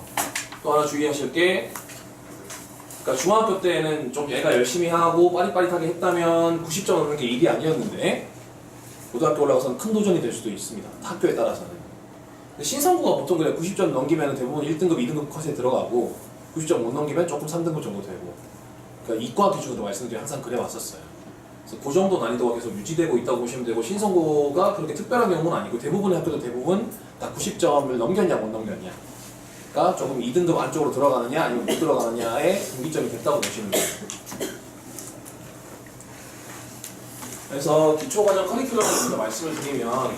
또 하나 주의하실 게 그러니까 중학교 때는 좀 얘가 열심히 하고 빠릿빠릿하게 했다면 90점 얻는 게 일이 아니었는데 고등학교 올라가서는 큰 도전이 될 수도 있습니다. 학교에 따라서는. 근데 신성고가 보통 그래 90점 넘기면 대부분 1등급, 2등급 컷에 들어가고 90점 못 넘기면 조금 3등급 정도 되고 그러니까 이과 기준으로 말씀드리면 항상 그래 왔었어요. 그래서 그 정도 난이도가 계속 유지되고 있다고 보시면 되고, 신성고가 그렇게 특별한 경우는 아니고 대부분의 학교도 대부분 다 90점을 넘겼냐 못 넘겼냐가 조금 2등급 안쪽으로 들어가느냐 아니면 못 들어가느냐의 분기점이 됐다고 보시면 돼요. 그래서 기초과정 커리큘럼을 먼저 말씀을 드리면,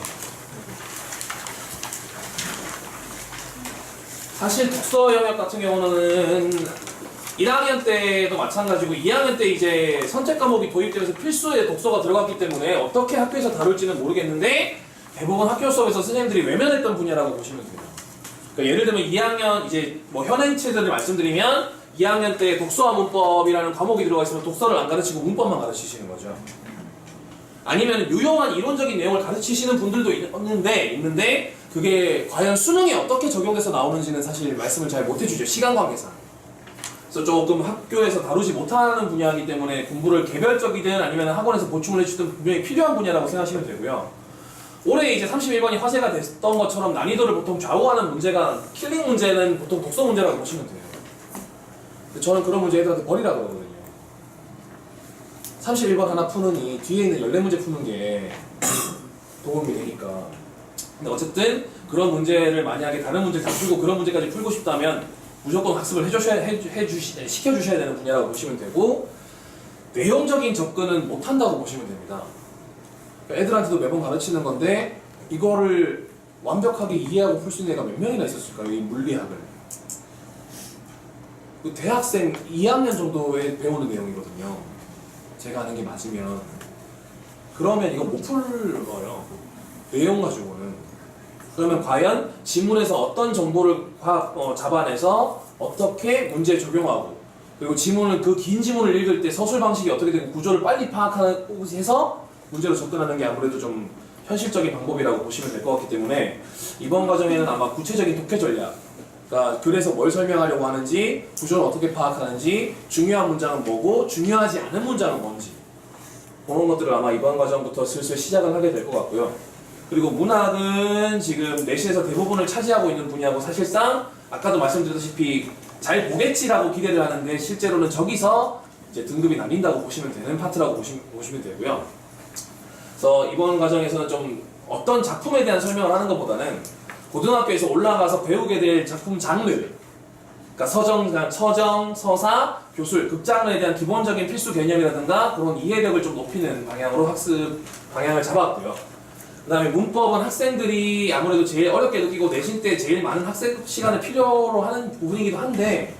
사실 독서 영역 같은 경우는 1학년 때도 마찬가지고 2학년 때 이제 선택 과목이 도입되면서 필수의 독서가 들어갔기 때문에 어떻게 학교에서 다룰지는 모르겠는데 대부분 학교 수업에서 선생님들이 외면했던 분야라고 보시면 돼요. 그러니까 예를 들면 2학년 이제 뭐 현행체들을 말씀드리면 2학년 때 독서와 문법이라는 과목이 들어가 있으면 독서를 안 가르치고 문법만 가르치시는 거죠. 아니면 유용한 이론적인 내용을 가르치시는 분들도 있는데 그게 과연 수능에 어떻게 적용돼서 나오는지는 사실 말씀을 잘 못 해주죠. 시간 관계상. 그래서 조금 학교에서 다루지 못하는 분야이기 때문에 공부를 개별적이든 아니면 학원에서 보충을 해주든 분명히 필요한 분야라고 생각하시면 되고요. 올해 이제 31번이 화제가 됐던 것처럼 난이도를 보통 좌우하는 문제가, 킬링 문제는 보통 독서 문제라고 보시면 돼요. 저는 그런 문제 애들한테 버리라고 그러거든요. 31번 하나 푸느니 뒤에 있는 14문제 푸는 게 도움이 되니까. 근데 어쨌든 그런 문제를 만약에 다른 문제를 다 풀고 그런 문제까지 풀고 싶다면 무조건 학습을 시켜주셔야 되는 분야라고 보시면 되고, 내용적인 접근은 못한다고 보시면 됩니다. 그러니까 애들한테도 매번 가르치는 건데 이거를 완벽하게 이해하고 풀 수 있는 애가 몇 명이나 있었을까요? 이 물리학을. 그 대학생 2학년 정도에 배우는 내용이거든요. 제가 하는 게 맞으면. 그러면 이거 못 풀어요. 내용 가지고는. 그러면 과연 지문에서 어떤 정보를 잡아내서 어떻게 문제에 적용하고, 그리고 지문을, 그 긴 지문을 읽을 때 서술 방식이 어떻게 되고 구조를 빨리 파악해서 문제로 접근하는 게 아무래도 좀 현실적인 방법이라고 보시면 될 것 같기 때문에 이번 과정에는 아마 구체적인 독해 전략, 그러니까 글에서 뭘 설명하려고 하는지, 구조를 어떻게 파악하는지, 중요한 문장은 뭐고 중요하지 않은 문장은 뭔지, 그런 것들을 아마 이번 과정부터 슬슬 시작을 하게 될 것 같고요. 그리고 문학은 지금 내신에서 대부분을 차지하고 있는 분야고, 사실상 아까도 말씀드렸다시피 잘 보겠지라고 기대를 하는데 실제로는 저기서 이제 등급이 나뉜다고 보시면 되는 파트라고 보시면 되고요. 그래서 이번 과정에서는 좀 어떤 작품에 대한 설명을 하는 것보다는 고등학교에서 올라가서 배우게 될 작품 장르, 그러니까 서정, 서사, 교술, 극장르에 대한 기본적인 필수 개념이라든가 그런 이해력을 좀 높이는 방향으로 학습 방향을 잡았고요. 그 다음에 문법은 학생들이 아무래도 제일 어렵게 느끼고 내신 때 제일 많은 학습 시간을 필요로 하는 부분이기도 한데,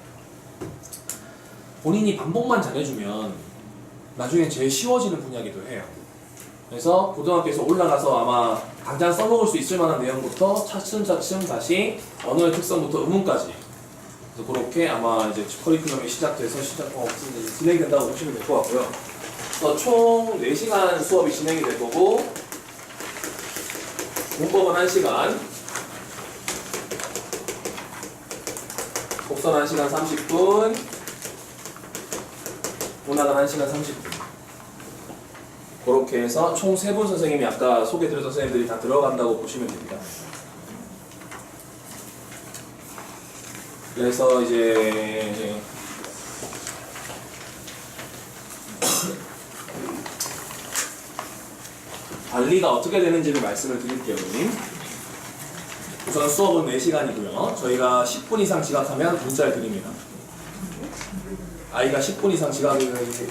본인이 반복만 잘해주면 나중에 제일 쉬워지는 분야이기도 해요. 그래서 고등학교에서 올라가서 아마 당장 써먹을 수 있을 만한 내용부터 차츰차츰 다시 언어의 특성부터 의문까지, 그래서 그렇게 아마 이제 커리큘럼이 시작돼서 진행된다고 보시면 될 것 같고요. 그래서 총 4시간 수업이 진행이 될 거고, 문법은 1시간, 독서는 1시간 30분, 문학은 1시간 30분. 그렇게 해서 총 3분 선생님이 아까 소개드렸던 선생님들이 다 들어간다고 보시면 됩니다. 그래서 이제 관리가 어떻게 되는지를 말씀을 드릴게요, 선생님. 우선 수업은 4시간이고요. 저희가 10분 이상 지각하면 문자를 드립니다. 아이가 10분 이상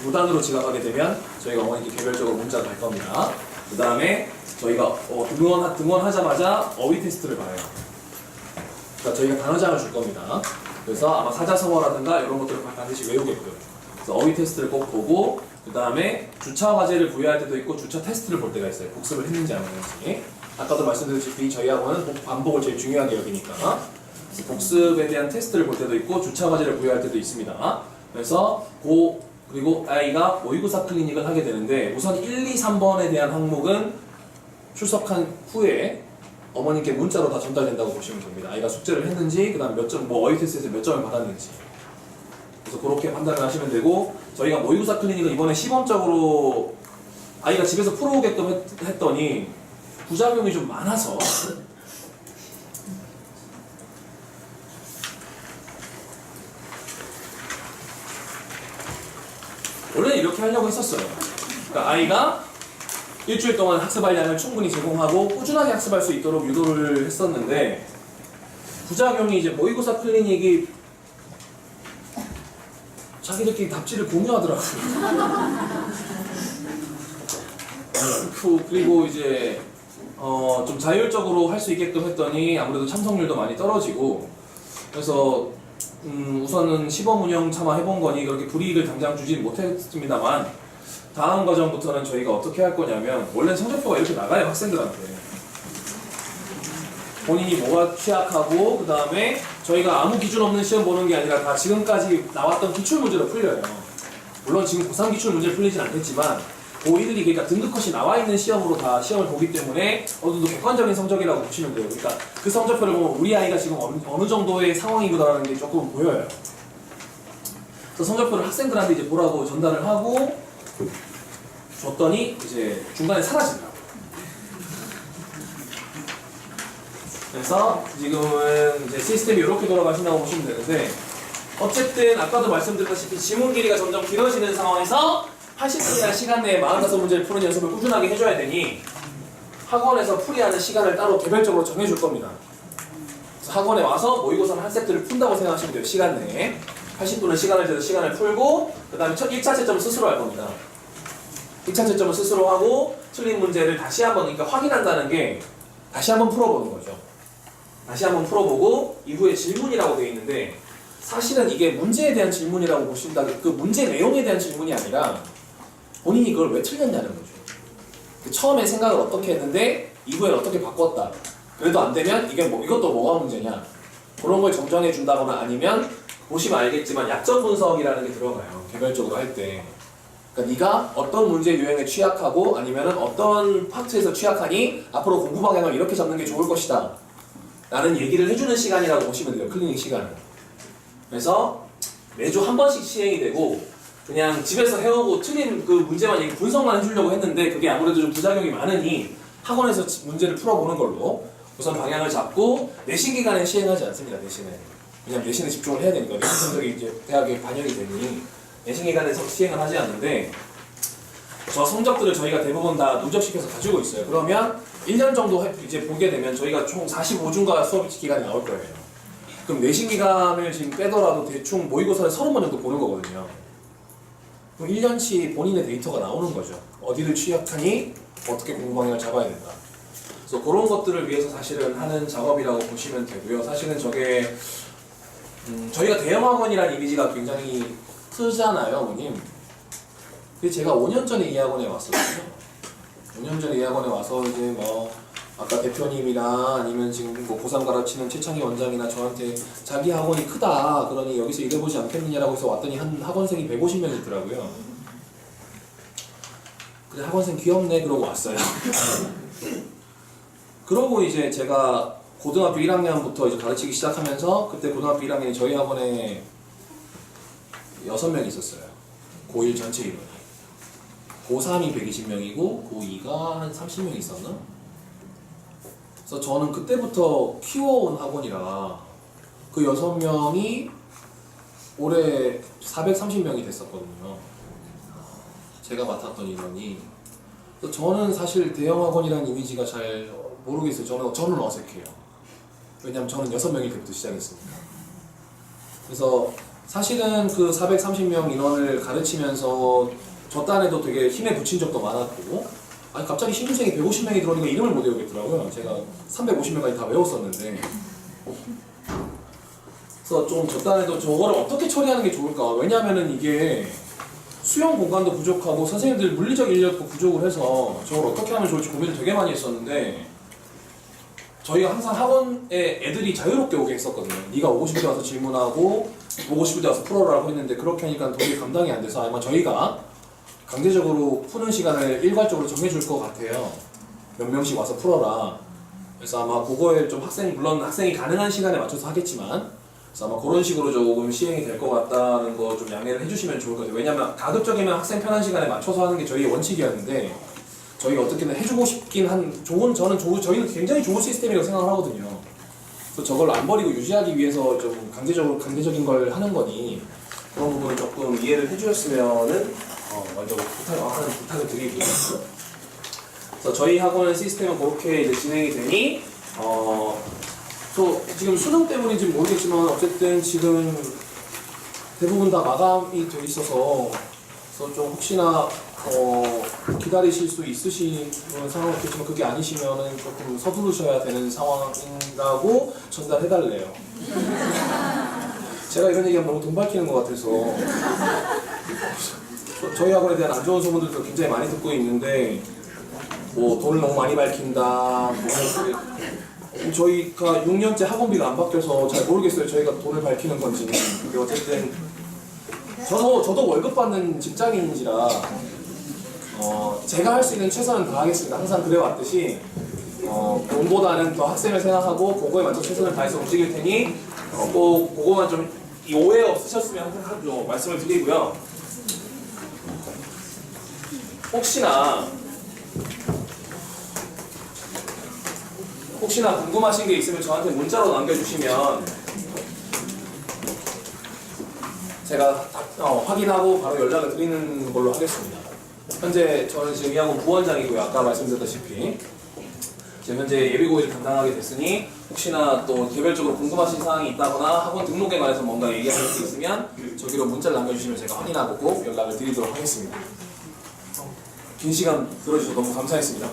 무단으로 지각하게 되면 저희가 어머니께 개별적으로 문자가 갈 겁니다. 그 다음에 저희가 등원하자마자 어휘 테스트를 봐요. 그러니까 저희가 단어장을 줄 겁니다. 그래서 아마 사자성어라든가 이런 것들을 반드시 외우게끔. 그래서 어휘 테스트를 꼭 보고, 그 다음에 주차 과제를 부여할 때도 있고 주차 테스트를 볼 때가 있어요. 복습을 했는지 안 했는지. 아까도 말씀드렸다시피 저희 학원은 반복을 제일 중요하게 여기니까 복습에 대한 테스트를 볼 때도 있고 주차 과제를 부여할 때도 있습니다. 그래서 그리고 아이가 모의고사 클리닉을 하게 되는데, 우선 1, 2, 3번에 대한 항목은 출석한 후에 어머님께 문자로 다 전달된다고 보시면 됩니다. 아이가 숙제를 했는지, 그 다음 어휘 테스트에서 몇 점을 받았는지. 그래서 그렇게 판단을 하시면 되고, 저희가 모의고사 클리닉을 이번에 시범적으로 아이가 집에서 풀어오게끔 했더니 부작용이 좀 많아서 원래는 이렇게 하려고 했었어요. 그러니까 아이가 일주일 동안 학습할 양을 충분히 제공하고 꾸준하게 학습할 수 있도록 유도를 했었는데 부작용이 이제 모의고사 클리닉이 자기들끼리 답지를 공유하더라고요. 그리고 이제 좀 자율적으로 할 수 있게끔 했더니 아무래도 참석률도 많이 떨어지고 그래서 우선은 시범 운영 차마 해본 거니 그렇게 불이익을 당장 주진 못했습니다만 다음 과정부터는 저희가 어떻게 할 거냐면 원래 성적표가 이렇게 나가요 학생들한테 본인이 뭐가 취약하고 그 다음에 저희가 아무 기준 없는 시험 보는 게 아니라 다 지금까지 나왔던 기출 문제로 풀려요. 물론 지금 고3 기출 문제를 풀리진 않겠지만 고2들이 그러니까 등급컷이 나와 있는 시험으로 다 시험을 보기 때문에 어느 정도 객관적인 성적이라고 보시면 돼요. 그러니까 그 성적표를 보면 우리 아이가 지금 어느 정도의 상황이구나라는 게 조금 보여요. 그래서 성적표를 학생들한테 이제 보라고 전달을 하고 줬더니 이제 중간에 사라진다. 그래서 지금은 이제 시스템이 이렇게 돌아가신다고 보시면 되는데 어쨌든 아까도 말씀드렸다시피 지문 길이가 점점 길어지는 상황에서 80분이나 시간 내에 45문제를 푸는 연습을 꾸준하게 해줘야 되니 학원에서 풀이하는 시간을 따로 개별적으로 정해줄 겁니다. 그래서 학원에 와서 모의고사 한 세트를 푼다고 생각하시면 돼요. 시간 내에 80분은 시간을 재서 시간을 풀고 그 다음에 1차 채점을 스스로 할 겁니다. 1차 채점을 스스로 하고 틀린 문제를 다시 한번 그러니까 확인한다는 게 다시 한번 풀어보는 거죠. 다시 한번 풀어보고 이후에 질문이라고 되어 있는데 사실은 이게 문제에 대한 질문이라고 보신다. 그 문제 내용에 대한 질문이 아니라 본인이 그걸 왜 틀렸냐는 거죠. 처음에 생각을 어떻게 했는데 이후에는 어떻게 바꿨다. 그래도 안 되면 이게 뭐 이것도 뭐가 문제냐. 그런 걸 정정해 준다거나 아니면 보시면 알겠지만 약점 분석이라는 게 들어가요. 개별적으로 할 때. 그러니까 네가 어떤 문제 유형에 취약하고 아니면은 어떤 파트에서 취약하니 앞으로 공부 방향을 이렇게 잡는 게 좋을 것이다. 라는 얘기를 해주는 시간이라고 보시면 돼요. 클리닉 시간은. 그래서 매주 한 번씩 시행이 되고 그냥 집에서 해오고 틀린 그 문제만 분석만 해주려고 했는데 그게 아무래도 좀 부작용이 많으니 학원에서 문제를 풀어보는 걸로 우선 방향을 잡고 내신 기간에 시행하지 않습니다. 내신에. 왜냐면 내신에 집중을 해야 되니까 내신 성적이 이제 대학에 반영이 되니 내신 기간에서 시행을 하지 않는데 저 성적들을 저희가 대부분 다 누적시켜서 가지고 있어요. 그러면 1년 정도 이제 보게 되면 저희가 총 45주인가 수업 기간이 나올 거예요. 그럼 내신 기간을 지금 빼더라도 대충 모의고사를 30번 정도 보는 거거든요. 그럼 1년치 본인의 데이터가 나오는 거죠. 어디를 취약하니 어떻게 공부 방향을 잡아야 된다. 그래서 그런 것들을 위해서 사실은 하는 작업이라고 보시면 되고요. 사실은 저게 저희가 대형학원이라는 이미지가 굉장히 크잖아요, 어머님. 근데 제가 5년 전에 이 학원에 왔었거든요. 5년 전에 이 학원에 와서 이제 뭐 아까 대표님이나 아니면 지금 뭐 고3 가르치는 최창희 원장이나 저한테 자기 학원이 크다 그러니 여기서 일해보지 않겠느냐라고 해서 왔더니 한 학원생이 150명 있더라고요. 그래 학원생 귀엽네 그러고 왔어요. 그러고 이제 제가 고등학교 1학년부터 이제 가르치기 시작하면서 그때 고등학교 1학년이 저희 학원에 6명 있었어요. 고1 전체 인원이. 고3이 120명이고 고2가 한 30명 있었나? 그래서 저는 그때부터 키워온 학원이라 그 6명이 올해 430명이 됐었거든요. 제가 맡았던 인원이. 그래서 저는 사실 대형 학원이라는 이미지가 잘 모르겠어요. 저는 어색해요. 왜냐면 저는 6명일 때부터 시작했으니까. 그래서 사실은 그 430명 인원을 가르치면서 저 딴에도 되게 힘에 부친 적도 많았고 아니 갑자기 신규생이 150명이 들어오니까 이름을 못 외우겠더라고요. 제가 350명까지 다 외웠었는데 그래서 좀 저 딴에도 저거를 어떻게 처리하는 게 좋을까. 왜냐면은 이게 수용 공간도 부족하고 선생님들 물리적 인력도 부족을 해서 저걸 어떻게 하면 좋을지 고민을 되게 많이 했었는데 저희가 항상 학원에 애들이 자유롭게 오게 했었거든요. 네가 오고 싶을 때 와서 질문하고 오고 싶을 때 와서 풀어라고 했는데 그렇게 하니까 도저히 감당이 안 돼서 아마 저희가 강제적으로 푸는 시간을 일괄적으로 정해줄 것 같아요. 몇 명씩 와서 풀어라. 그래서 아마 그거에 좀 물론 학생이 가능한 시간에 맞춰서 하겠지만 그래서 아마 그런 식으로 조금 시행이 될 것 같다는 거 좀 양해를 해주시면 좋을 것 같아요. 왜냐면 가급적이면 학생 편한 시간에 맞춰서 하는 게 저희의 원칙이었는데 저희가 어떻게든 해주고 싶긴 저희는 굉장히 좋은 시스템이라고 생각을 하거든요. 그래서 저걸 안 버리고 유지하기 위해서 좀 강제적인 걸 하는 거니 그런 부분을 조금 이해를 해주셨으면은 먼저 하는 부탁을 드리고요. 그래서 저희 학원의 시스템은 그렇게 이제 진행이 되니 지금 수능 때문인지 모르겠지만 어쨌든 지금 대부분 다 마감이 돼 있어서 그래서 좀 혹시나 기다리실 수 있으신 상황이겠지만 그게 아니시면은 조금 서두르셔야 되는 상황이라고 전달해달래요. 제가 이런 얘기하면 너무 돈 밝히는 것 같아서 저희 학원에 대한 안 좋은 소문들도 굉장히 많이 듣고 있는데 뭐 돈을 너무 많이 밝힌다 뭐 저희가 6년째 학원비가 안 바뀌어서 잘 모르겠어요. 저희가 돈을 밝히는 건지. 근데 어쨌든 저도 월급 받는 직장인이라 제가 할 수 있는 최선은 다하겠습니다. 항상 그래왔듯이 돈보다는 더 학생을 생각하고 그거에 맞춰 최선을 다해서 움직일 테니 꼭 그거만 좀 오해 없으셨으면 항상 말씀을 드리고요. 혹시나 궁금하신 게 있으면 저한테 문자로 남겨주시면 제가 확인하고 바로 연락을 드리는 걸로 하겠습니다. 현재 저는 지금 이 학원 부원장이고요. 아까 말씀드렸다시피 지금 현재 예비고시를 담당하게 됐으니 혹시나 또 개별적으로 궁금하신 사항이 있다거나 학원 등록에 관해서 뭔가 얘기하실 수 있으면 저기로 문자를 남겨주시면 제가 확인하고 꼭 연락을 드리도록 하겠습니다. 긴 시간 들어주셔서 너무 감사했습니다.